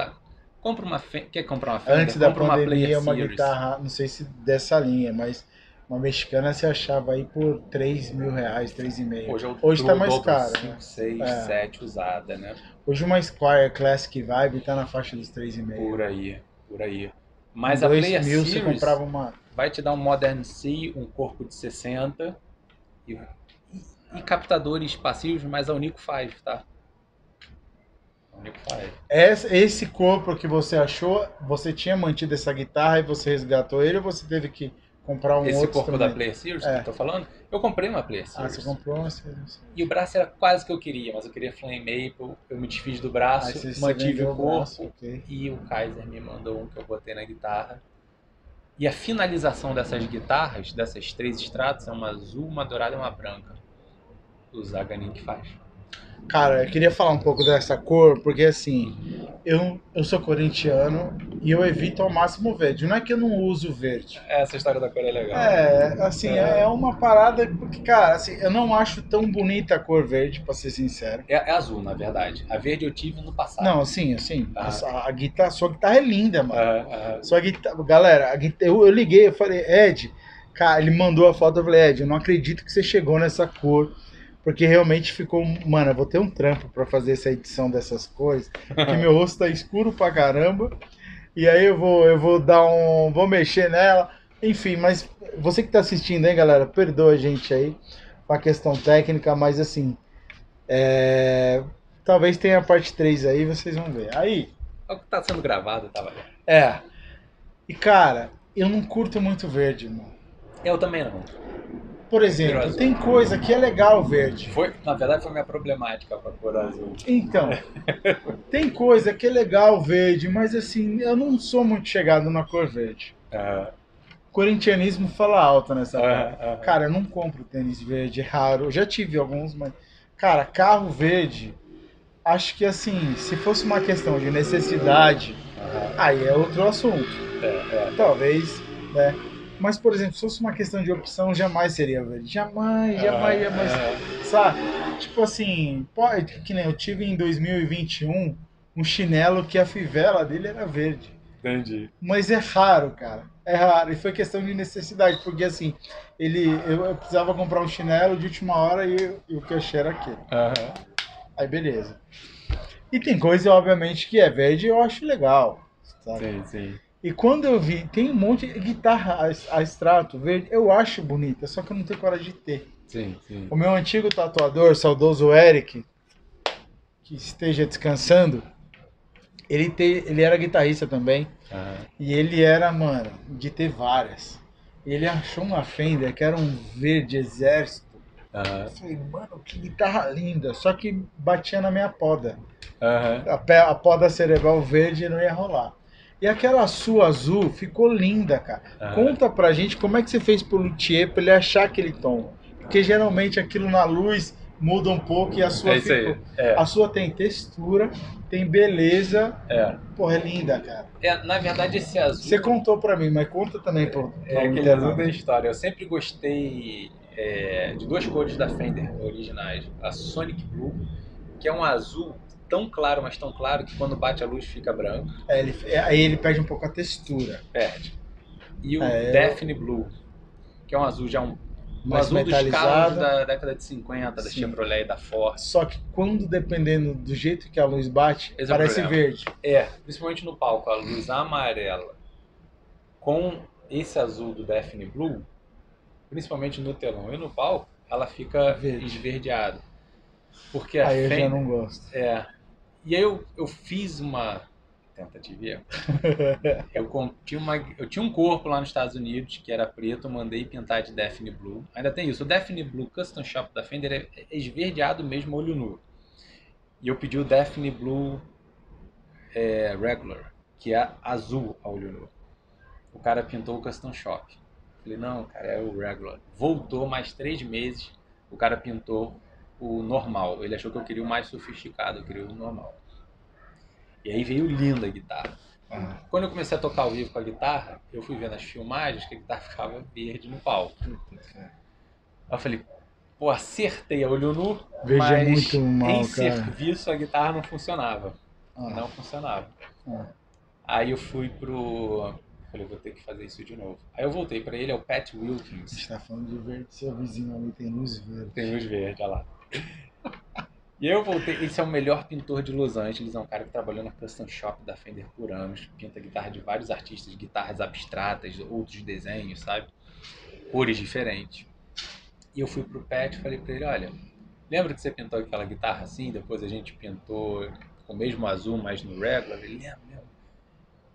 [SPEAKER 2] compra uma Fender, quer comprar uma Fender?
[SPEAKER 1] Antes da
[SPEAKER 2] compra
[SPEAKER 1] pandemia,
[SPEAKER 2] uma
[SPEAKER 1] Player guitarra, não sei se dessa linha, mas uma mexicana se achava aí por R$3.000, 3.500. Hoje tá mais caro.
[SPEAKER 2] 5, 6, 7 usada, né?
[SPEAKER 1] Hoje uma Squier Classic Vibe tá na faixa dos 3.500.
[SPEAKER 2] Por aí. Mas a Player
[SPEAKER 1] 2.000
[SPEAKER 2] Series
[SPEAKER 1] você comprava uma...
[SPEAKER 2] vai te dar um Modern C, um corpo de 60 e captadores passivos, mas a Unico 5, tá? A Unico 5.
[SPEAKER 1] Esse corpo que você achou, você tinha mantido essa guitarra e você resgatou ele ou você teve que comprar um
[SPEAKER 2] Esse
[SPEAKER 1] outro
[SPEAKER 2] corpo
[SPEAKER 1] instrumento?
[SPEAKER 2] da Player Series que eu tô falando, eu comprei uma Player
[SPEAKER 1] Ah,
[SPEAKER 2] Series.
[SPEAKER 1] você comprou uma...
[SPEAKER 2] E o braço era quase que eu queria, mas eu queria Flame Maple, eu me desfiz do braço,
[SPEAKER 1] Aí você
[SPEAKER 2] mantive
[SPEAKER 1] vendeu
[SPEAKER 2] o corpo
[SPEAKER 1] braço, ok.
[SPEAKER 2] e o Kaiser me mandou um que eu botei na guitarra. E a finalização dessas guitarras, dessas 3 extratos, é uma azul, uma dourada e uma branca. O Zaganin que faz.
[SPEAKER 1] Cara, eu queria falar um pouco dessa cor, porque assim, eu sou corintiano e eu evito ao máximo verde. Não é que eu não uso verde.
[SPEAKER 2] Essa história da cor é legal.
[SPEAKER 1] É uma parada, porque, cara, assim, eu não acho tão bonita a cor verde, pra ser sincero.
[SPEAKER 2] É azul, na verdade. A verde eu tive no passado.
[SPEAKER 1] Não, sim. A guitarra, sua guitarra é linda, mano. Sua guitarra, galera, eu liguei, eu falei, Ed, cara, ele mandou a foto, eu falei, Ed, eu não acredito que você chegou nessa cor. Porque realmente ficou, mano, eu vou ter um trampo pra fazer essa edição dessas cores, porque meu rosto tá escuro pra caramba. E aí eu vou vou mexer nela. Enfim, mas você que tá assistindo aí, galera, perdoa a gente aí com a questão técnica, mas assim, talvez tenha a parte 3 aí, vocês vão ver. Aí,
[SPEAKER 2] É o que tá sendo gravado, tá valendo.
[SPEAKER 1] e cara, eu não curto muito verde, mano.
[SPEAKER 2] Eu também não.
[SPEAKER 1] Por exemplo, tem coisa que é legal verde.
[SPEAKER 2] Na verdade, foi minha problemática com a cor azul.
[SPEAKER 1] Então, tem coisa que é legal verde, mas assim, eu não sou muito chegado na cor verde. Corintianismo fala alto nessa parte. Cara, eu não compro tênis verde, é raro. Eu já tive alguns, mas... Cara, carro verde, acho que assim, se fosse uma questão de necessidade, aí é outro assunto. Talvez, né? Mas, por exemplo, se fosse uma questão de opção, jamais seria verde. Jamais. Sabe? Tipo assim, que nem eu tive em 2021 um chinelo que a fivela dele era verde.
[SPEAKER 2] Entendi.
[SPEAKER 1] Mas é raro, cara. É raro. E foi questão de necessidade, porque assim, eu precisava comprar um chinelo de última hora e o que eu achei era aquele. Aí beleza. E tem coisa, obviamente, que é verde e eu acho legal. Sabe?
[SPEAKER 2] Sim.
[SPEAKER 1] E quando eu vi, tem um monte de guitarra a extrato verde, eu acho bonita, só que eu não tenho coragem de ter.
[SPEAKER 2] Sim.
[SPEAKER 1] O meu antigo tatuador, saudoso Eric, que esteja descansando, ele era guitarrista também. E ele era, mano, de ter várias. Ele achou uma Fender que era um verde exército. Eu falei, mano, que guitarra linda. Só que batia na minha poda. A poda cerebral verde não ia rolar. E aquela sua azul ficou linda, cara. Conta pra gente como é que você fez pro luthier pra ele achar aquele tom. Porque geralmente aquilo na luz muda um pouco e a sua ficou. A sua tem textura, tem beleza. Porra, é linda, cara.
[SPEAKER 2] Na verdade, esse azul...
[SPEAKER 1] Você contou pra mim, mas conta também pro
[SPEAKER 2] aquele azul da história. Eu sempre gostei de 2 cores da Fender originais. A Sonic Blue, que é um azul tão claro, mas tão claro que quando bate a luz fica branco.
[SPEAKER 1] Aí ele perde um pouco a textura.
[SPEAKER 2] Perde. E o Daphne Blue, que é um azul já um azul dos carros da década de 50, da Chevrolet e da Ford.
[SPEAKER 1] Só que quando, dependendo do jeito que a luz bate, parece verde.
[SPEAKER 2] Principalmente no palco, a luz amarela com esse azul do Daphne Blue, principalmente no telão e no palco, ela fica esverdeada. Porque a
[SPEAKER 1] Fender, eu já não gosto.
[SPEAKER 2] E aí eu fiz uma tentativa e erro. Eu tinha um corpo lá nos Estados Unidos que era preto, eu mandei pintar de Daphne Blue. Ainda tem isso, o Daphne Blue Custom Shop da Fender é esverdeado mesmo, olho nu. E eu pedi o Daphne Blue Regular, que é azul a olho nu. O cara pintou o Custom Shop. Falei, não, cara, é o Regular. Voltou mais 3 meses, o cara pintou o normal. Ele achou que eu queria o mais sofisticado, eu queria o normal. E aí veio linda a guitarra. Quando eu comecei a tocar ao vivo com a guitarra, eu fui vendo as filmagens que a guitarra ficava verde no palco. Aí eu falei, pô, acertei a olho nu, mas
[SPEAKER 1] muito mal,
[SPEAKER 2] em serviço a guitarra não funcionava. Não funcionava. Aí eu falei, vou ter que fazer isso de novo. Aí eu voltei pra ele, é o Pat Wilkins.
[SPEAKER 1] A gente tá falando de verde, seu vizinho ali tem luz verde.
[SPEAKER 2] Tem luz verde, olha lá. E eu voltei, esse é o melhor pintor de Los Angeles, é um cara que trabalhou na Custom Shop da Fender por anos, pinta guitarra de vários artistas, guitarras abstratas, outros desenhos, sabe? Cores diferentes. E eu fui pro Pat e falei pra ele, olha, lembra que você pintou aquela guitarra assim, depois a gente pintou com o mesmo azul, mas no regular? Ele lembra.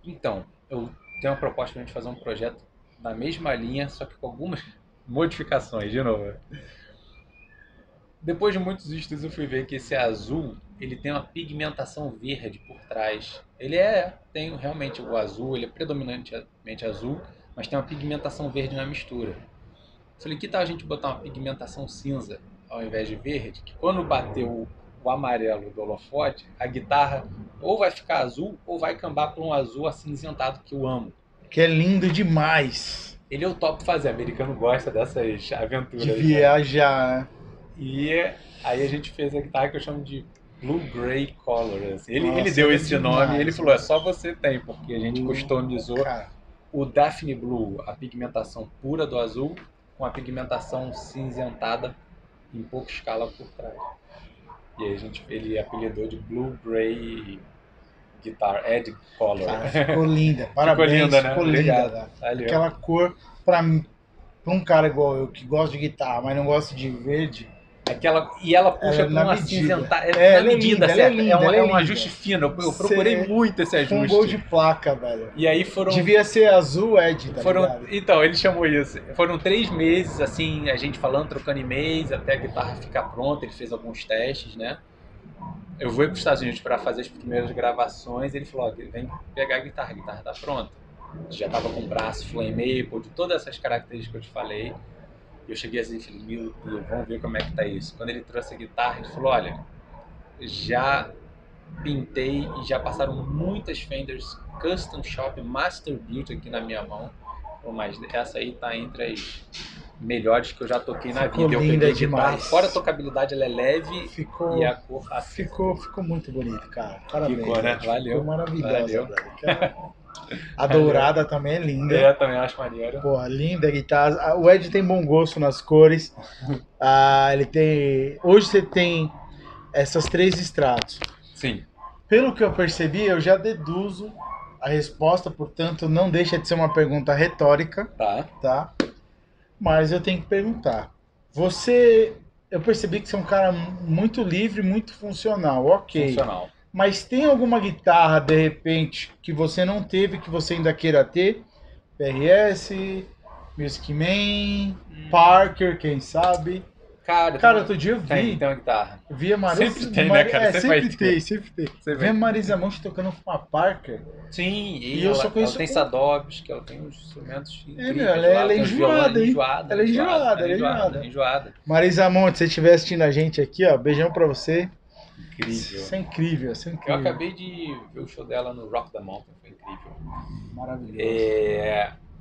[SPEAKER 2] Então, eu tenho uma proposta pra gente fazer um projeto na mesma linha, só que com algumas modificações, de novo. Depois de muitos estudos eu fui ver que esse azul, ele tem uma pigmentação verde por trás. Tem realmente o azul, ele é predominantemente azul, mas tem uma pigmentação verde na mistura. Eu falei, que tal a gente botar uma pigmentação cinza ao invés de verde, que quando bater o amarelo do holofote, a guitarra ou vai ficar azul ou vai cambar para um azul acinzentado que eu amo.
[SPEAKER 1] Que é lindo demais.
[SPEAKER 2] Ele é o top fazer, americano gosta dessas aventuras.
[SPEAKER 1] De viajar, né?
[SPEAKER 2] E aí a gente fez a guitarra que eu chamo de Blue Gray Color. Assim. Ele
[SPEAKER 1] Nossa,
[SPEAKER 2] deu
[SPEAKER 1] é
[SPEAKER 2] esse
[SPEAKER 1] demais,
[SPEAKER 2] nome e ele falou, é só você tem, porque a gente customizou
[SPEAKER 1] cara.
[SPEAKER 2] o Daphne Blue, a pigmentação pura do azul, com a pigmentação cinzentada em pouca escala por trás. E aí ele apelidou de Blue Gray Guitar Edge Color.
[SPEAKER 1] Cara, ficou linda, parabéns,
[SPEAKER 2] ficou linda, né?
[SPEAKER 1] Ficou linda, aquela cor, pra mim, pra um cara igual eu, que gosta de guitarra, mas não gosta de verde...
[SPEAKER 2] E ela puxa pra uma cinzentada.
[SPEAKER 1] É na medida certa.
[SPEAKER 2] É um ajuste fino. Eu procurei muito esse ajuste.
[SPEAKER 1] Um gol de placa, velho.
[SPEAKER 2] E aí
[SPEAKER 1] devia ser azul, Ed, tá ligado?
[SPEAKER 2] Então, ele chamou isso. Foram 3 meses, assim, a gente falando, trocando e-mails, até a guitarra ficar pronta. Ele fez alguns testes, né? Eu fui para os Estados Unidos para fazer as primeiras gravações. Ele falou, vem pegar a guitarra tá pronta. Já tava com braço flame maple, de todas essas características que eu te falei. Eu cheguei assim e falei, meu Deus, vamos ver como é que tá isso. Quando ele trouxe a guitarra, ele falou, olha, já pintei e já passaram muitas Fenders Custom Shop Master Built aqui na minha mão. Mas essa aí tá entre as melhores que eu já toquei na vida. Eu peguei guitarra. Fora a tocabilidade, ela é leve e a cor
[SPEAKER 1] ficou muito bonito, cara. Parabéns.
[SPEAKER 2] Ficou, né? Valeu.
[SPEAKER 1] Ficou maravilhosa, velho. A dourada também é linda.
[SPEAKER 2] Eu também acho maneiro.
[SPEAKER 1] Porra, linda a guitarra. O Ed tem bom gosto nas cores. Ele tem. Hoje você tem essas 3 estratos.
[SPEAKER 2] Sim.
[SPEAKER 1] Pelo que eu percebi, eu já deduzo a resposta, portanto, não deixa de ser uma pergunta retórica. Tá? Mas eu tenho que perguntar. Eu percebi que você é um cara muito livre, muito funcional. Ok.
[SPEAKER 2] Funcional.
[SPEAKER 1] Mas tem alguma guitarra, de repente, que você não teve, que você ainda queira ter? PRS, Music Man, Parker, quem sabe? Cara, outro dia eu vi.
[SPEAKER 2] Tem uma guitarra.
[SPEAKER 1] Vi a Marisa.
[SPEAKER 2] Sempre tem, né, cara?
[SPEAKER 1] Sempre tem. Vi a Marisa Monte tocando com uma Parker.
[SPEAKER 2] Sim,
[SPEAKER 1] e eu só conheço.
[SPEAKER 2] Ela tem Sadovski, ela tem uns instrumentos incríveis.
[SPEAKER 1] Ela é enjoada, hein? Ela é enjoada. Marisa Monte, se você estiver assistindo a gente aqui, ó, beijão pra você.
[SPEAKER 2] Incrível.
[SPEAKER 1] Isso é incrível.
[SPEAKER 2] Eu acabei de ver o show dela no Rock the Mountain, foi incrível.
[SPEAKER 1] Maravilhoso.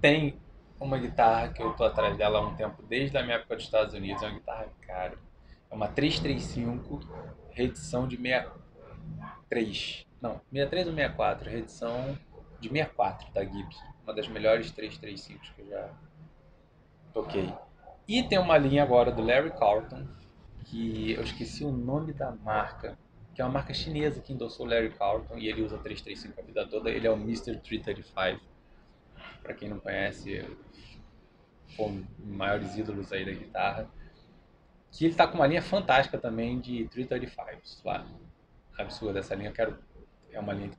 [SPEAKER 2] Tem uma guitarra que eu tô atrás dela há um tempo, desde a minha época dos Estados Unidos, é uma guitarra cara. É uma 335, reedição de 63. Não, 63 ou 64, reedição de 64 da Gibson. Uma das melhores 335 que eu já toquei. E tem uma linha agora do Larry Carlton, que eu esqueci o nome da marca, que é uma marca chinesa que endossou o Larry Carlton e ele usa 335 a vida toda. Ele é o Mr. 335. Para quem não conhece, foi um dos maiores ídolos aí da guitarra. Que ele tá com uma linha fantástica também de 335s lá. Absurda essa linha, é uma linha que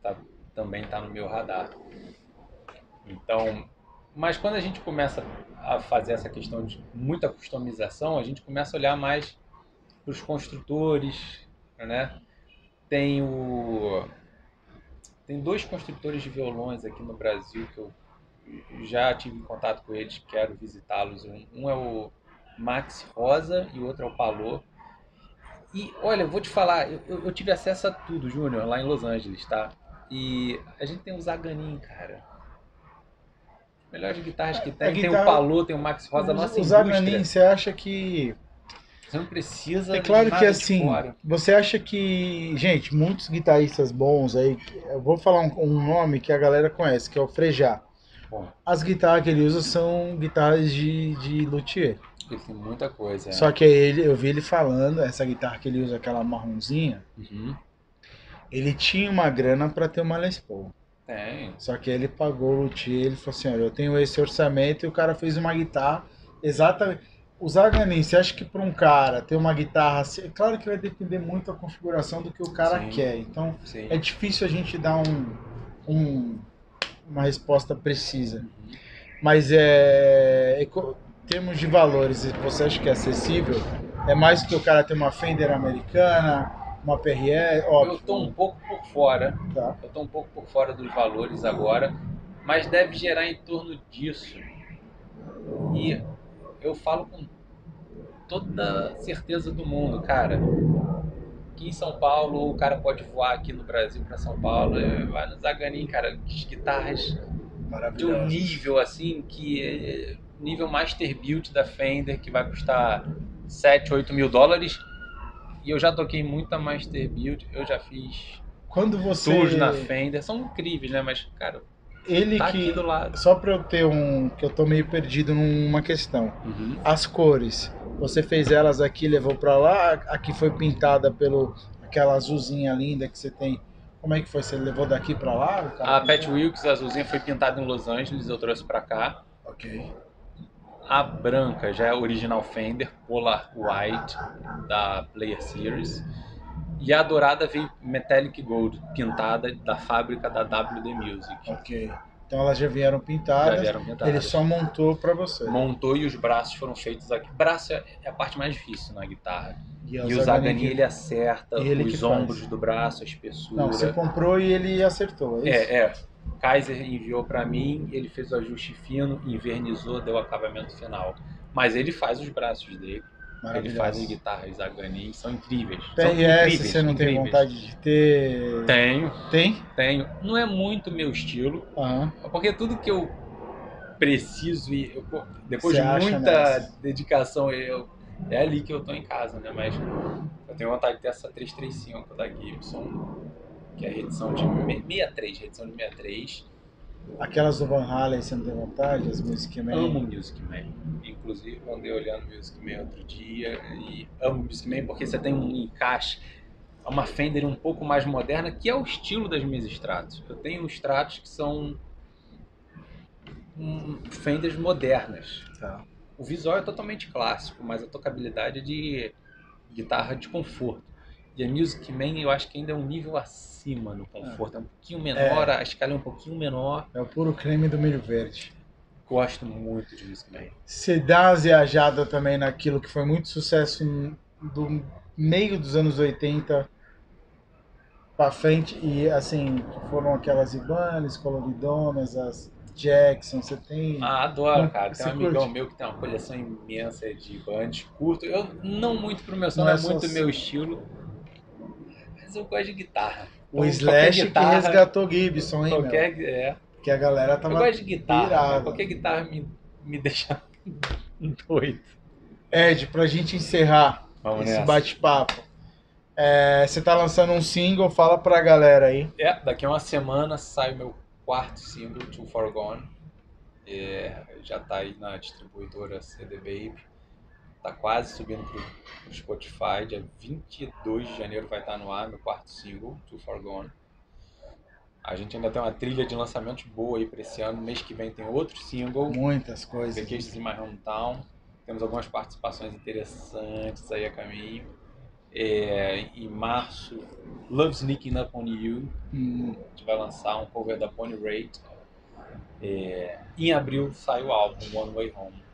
[SPEAKER 2] também tá no meu radar. Então, mas quando a gente começa a fazer essa questão de muita customização, a gente começa a olhar mais para os construtores, né? Tem 2 construtores de violões aqui no Brasil que eu já tive em contato com eles, quero visitá-los. Um é o Max Rosa e o outro é o Palô. E olha, eu vou te falar, eu tive acesso a tudo, Júnior, lá em Los Angeles, tá? E a gente tem o Zaganin, cara. Melhores guitarras que tem o Palô, tem o Max Rosa, a nossa indústria.
[SPEAKER 1] O Zaganin, você acha que...
[SPEAKER 2] Você não precisa.
[SPEAKER 1] É claro que assim, você acha que, gente, muitos guitarristas bons aí, eu vou falar um nome que a galera conhece, que é o Frejá. Bom. As guitarras que ele usa são guitarras de luthier.
[SPEAKER 2] Ele tem muita coisa.
[SPEAKER 1] Só que eu vi ele falando, essa guitarra que ele usa, aquela marronzinha, ele tinha uma grana para ter uma Les Paul.
[SPEAKER 2] Tem.
[SPEAKER 1] Só que ele pagou o luthier, ele falou assim, olha, eu tenho esse orçamento, e o cara fez uma guitarra exatamente... O Zaganin, você acha que para um cara ter uma guitarra assim, claro que vai depender muito da configuração do que o cara quer, então é difícil a gente dar uma resposta precisa. Mas em termos de valores, você acha que é acessível? É mais do que o cara ter uma Fender americana, uma PRE? Óbvio.
[SPEAKER 2] Eu estou um pouco por fora,
[SPEAKER 1] tá.
[SPEAKER 2] Eu estou um pouco por fora dos valores agora, mas deve gerar em torno disso. E eu falo com toda certeza do mundo, cara. Aqui em São Paulo, o cara pode voar aqui no Brasil para São Paulo, vai no Zaganin, cara, guitarras de um nível assim, que é nível Master Build da Fender, que vai custar 7, 8 mil dólares. E eu já toquei muita Master Build, eu já fiz tours na Fender, são incríveis, né? Mas, cara,
[SPEAKER 1] ele
[SPEAKER 2] tá
[SPEAKER 1] que,
[SPEAKER 2] aqui do lado.
[SPEAKER 1] Só pra eu ter que eu tô meio perdido numa questão. As cores, você fez elas aqui, levou pra lá, aqui foi pintada aquela azulzinha linda que você tem. Como é que foi? Você levou daqui pra lá?
[SPEAKER 2] A Pat Wilkes, a azulzinha, foi pintada em Los Angeles, eu trouxe pra cá.
[SPEAKER 1] Ok.
[SPEAKER 2] A branca já é original Fender, Polar White, da Player Series. E a dourada veio Metallic Gold, pintada da fábrica da WD Music.
[SPEAKER 1] Ok. Então elas já vieram pintadas.
[SPEAKER 2] Já vieram pintadas.
[SPEAKER 1] Ele só montou pra você.
[SPEAKER 2] Montou e os braços foram feitos aqui. Braço é a parte mais difícil na guitarra. E o Zaganin ele acerta os ombros do braço, a espessura.
[SPEAKER 1] Não, você comprou e ele acertou, é isso?
[SPEAKER 2] Kaiser enviou pra mim, ele fez o ajuste fino, invernizou, deu o acabamento final. Mas ele faz os braços dele. Ele faz as guitarras Zaganin, são incríveis.
[SPEAKER 1] PRS, você não tem vontade de ter?
[SPEAKER 2] Tenho.
[SPEAKER 1] Tem?
[SPEAKER 2] Tenho. Não é muito meu estilo, porque tudo que eu preciso, depois de muita dedicação, é ali que eu tô em casa, né? Mas eu tenho vontade de ter essa 335 da Gibson, que é a reedição de 63,
[SPEAKER 1] Aquelas do Van Halen, você não tem vontade? As Music Man?
[SPEAKER 2] Amo Music Man. Inclusive, andei olhando Music Man outro dia e amo Music Man porque você tem um encaixe, uma Fender um pouco mais moderna, que é o estilo das minhas Stratos. Eu tenho Stratos que são Fenders modernas.
[SPEAKER 1] Tá.
[SPEAKER 2] O visual é totalmente clássico, mas a tocabilidade é de guitarra de conforto. E a Music Man eu acho que ainda é um nível acima no conforto, é um pouquinho menor, a escala é um pouquinho menor.
[SPEAKER 1] É o puro creme do milho verde.
[SPEAKER 2] Gosto muito de Music Man.
[SPEAKER 1] Você dá uma viajada também naquilo que foi muito sucesso do meio dos anos 80 pra frente, e assim, foram aquelas Ibanez, coloridonas, as Jackson, você tem...
[SPEAKER 2] adoro, cara. Tem um amigão meu que tem uma coleção imensa de Ibanez, curto. Eu não muito pro meu som, não é muito meu estilo. Mas eu gosto de guitarra.
[SPEAKER 1] O Slash que resgatou Gibson, hein, que a galera tava
[SPEAKER 2] eu gosto de guitarra,
[SPEAKER 1] pirada.
[SPEAKER 2] Qualquer guitarra me deixa doido.
[SPEAKER 1] Ed, pra gente encerrar esse bate-papo, você tá lançando um single, fala pra galera aí.
[SPEAKER 2] Daqui a uma semana sai o meu quarto single, Too Far Gone. Já tá aí na distribuidora CD Baby. Tá quase subindo pro Spotify. Dia 22 de janeiro vai estar no ar meu quarto single, Too Far Gone. A gente ainda tem uma trilha de lançamentos boa aí pra esse ano. Mês que vem tem outro single.
[SPEAKER 1] Muitas coisas.
[SPEAKER 2] Vacations in My Hometown. Temos algumas participações interessantes aí a caminho. Em março, Love Sneaking Up On You. A gente vai lançar um cover da Bonnie Raitt. Em abril sai o álbum One Way Home.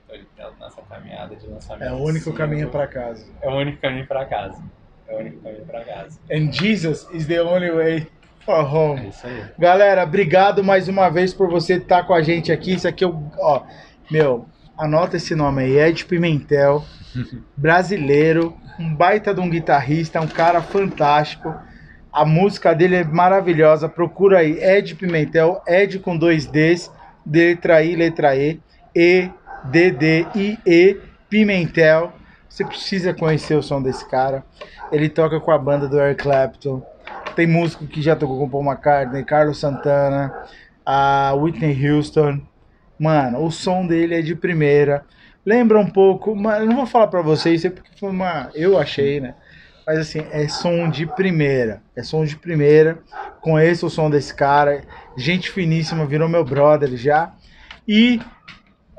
[SPEAKER 2] Então ele tá nessa caminhada de lançamento.
[SPEAKER 1] É o único caminho para casa.
[SPEAKER 2] É o único caminho para casa.
[SPEAKER 1] And Jesus is the only way for home.
[SPEAKER 2] É isso aí.
[SPEAKER 1] Galera, obrigado mais uma vez por você estar com a gente aqui. Isso aqui anota esse nome aí, Ed Pimentel, brasileiro, um baita de um guitarrista, um cara fantástico. A música dele é maravilhosa. Procura aí, Ed Pimentel, Ed com 2 Ds, letra I, letra E, E-D-D-I-E, Pimentel. Você precisa conhecer o som desse cara. Ele toca com a banda do Eric Clapton. Tem músico que já tocou com Paul McCartney, Carlos Santana, a Whitney Houston. Mano, o som dele é de primeira. Lembra um pouco, mas eu não vou falar pra vocês, isso é porque foi eu achei, né? Mas assim, é som de primeira. É som de primeira. Conheço o som desse cara. Gente finíssima, virou meu brother já. E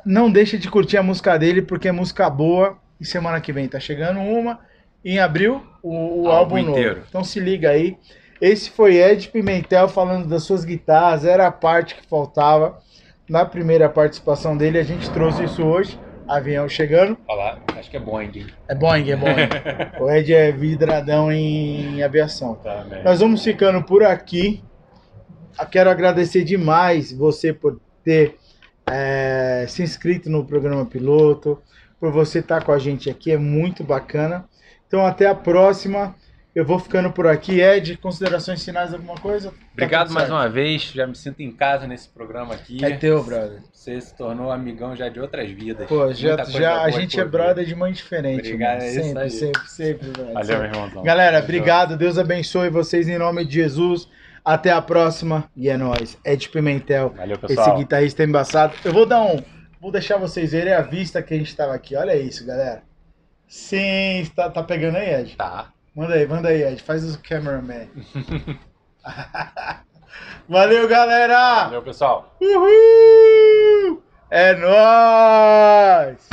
[SPEAKER 1] não deixa de curtir a música dele, porque é música boa. E semana que vem tá chegando uma. Em abril, o álbum
[SPEAKER 2] inteiro.
[SPEAKER 1] novo. Então se liga aí. Esse foi Ed Pimentel falando das suas guitarras. Era a parte que faltava na primeira participação dele. A gente trouxe isso hoje. Avião chegando.
[SPEAKER 2] Olha lá, acho que é Boeing.
[SPEAKER 1] É Boeing, é Boeing. O Ed é vidradão em aviação.
[SPEAKER 2] Tá,
[SPEAKER 1] nós vamos ficando por aqui. Quero agradecer demais você por ter se inscrito no programa piloto, por você estar com a gente aqui, é muito bacana. Então até a próxima. Eu vou ficando por aqui. Ed, considerações finais, alguma coisa?
[SPEAKER 2] Obrigado mais uma vez, já me sinto em casa nesse programa aqui.
[SPEAKER 1] É teu, brother.
[SPEAKER 2] Você se tornou amigão já de outras vidas.
[SPEAKER 1] Pô, já a gente é brother de mãe diferente.
[SPEAKER 2] Obrigado, é isso aí.
[SPEAKER 1] Sempre, brother.
[SPEAKER 2] Valeu, meu irmãozão.
[SPEAKER 1] Galera, obrigado, Deus abençoe vocês em nome de Jesus. Até a próxima e é nóis. Ed Pimentel,
[SPEAKER 2] valeu, pessoal.
[SPEAKER 1] Esse guitarrista embaçado. Eu vou deixar vocês verem a vista que a gente tava aqui. Olha isso, galera. Sim, tá pegando aí, Ed?
[SPEAKER 2] Tá.
[SPEAKER 1] Manda aí, Ed. Faz o cameraman. Valeu, galera!
[SPEAKER 2] Valeu, pessoal!
[SPEAKER 1] Uhul! É nóis!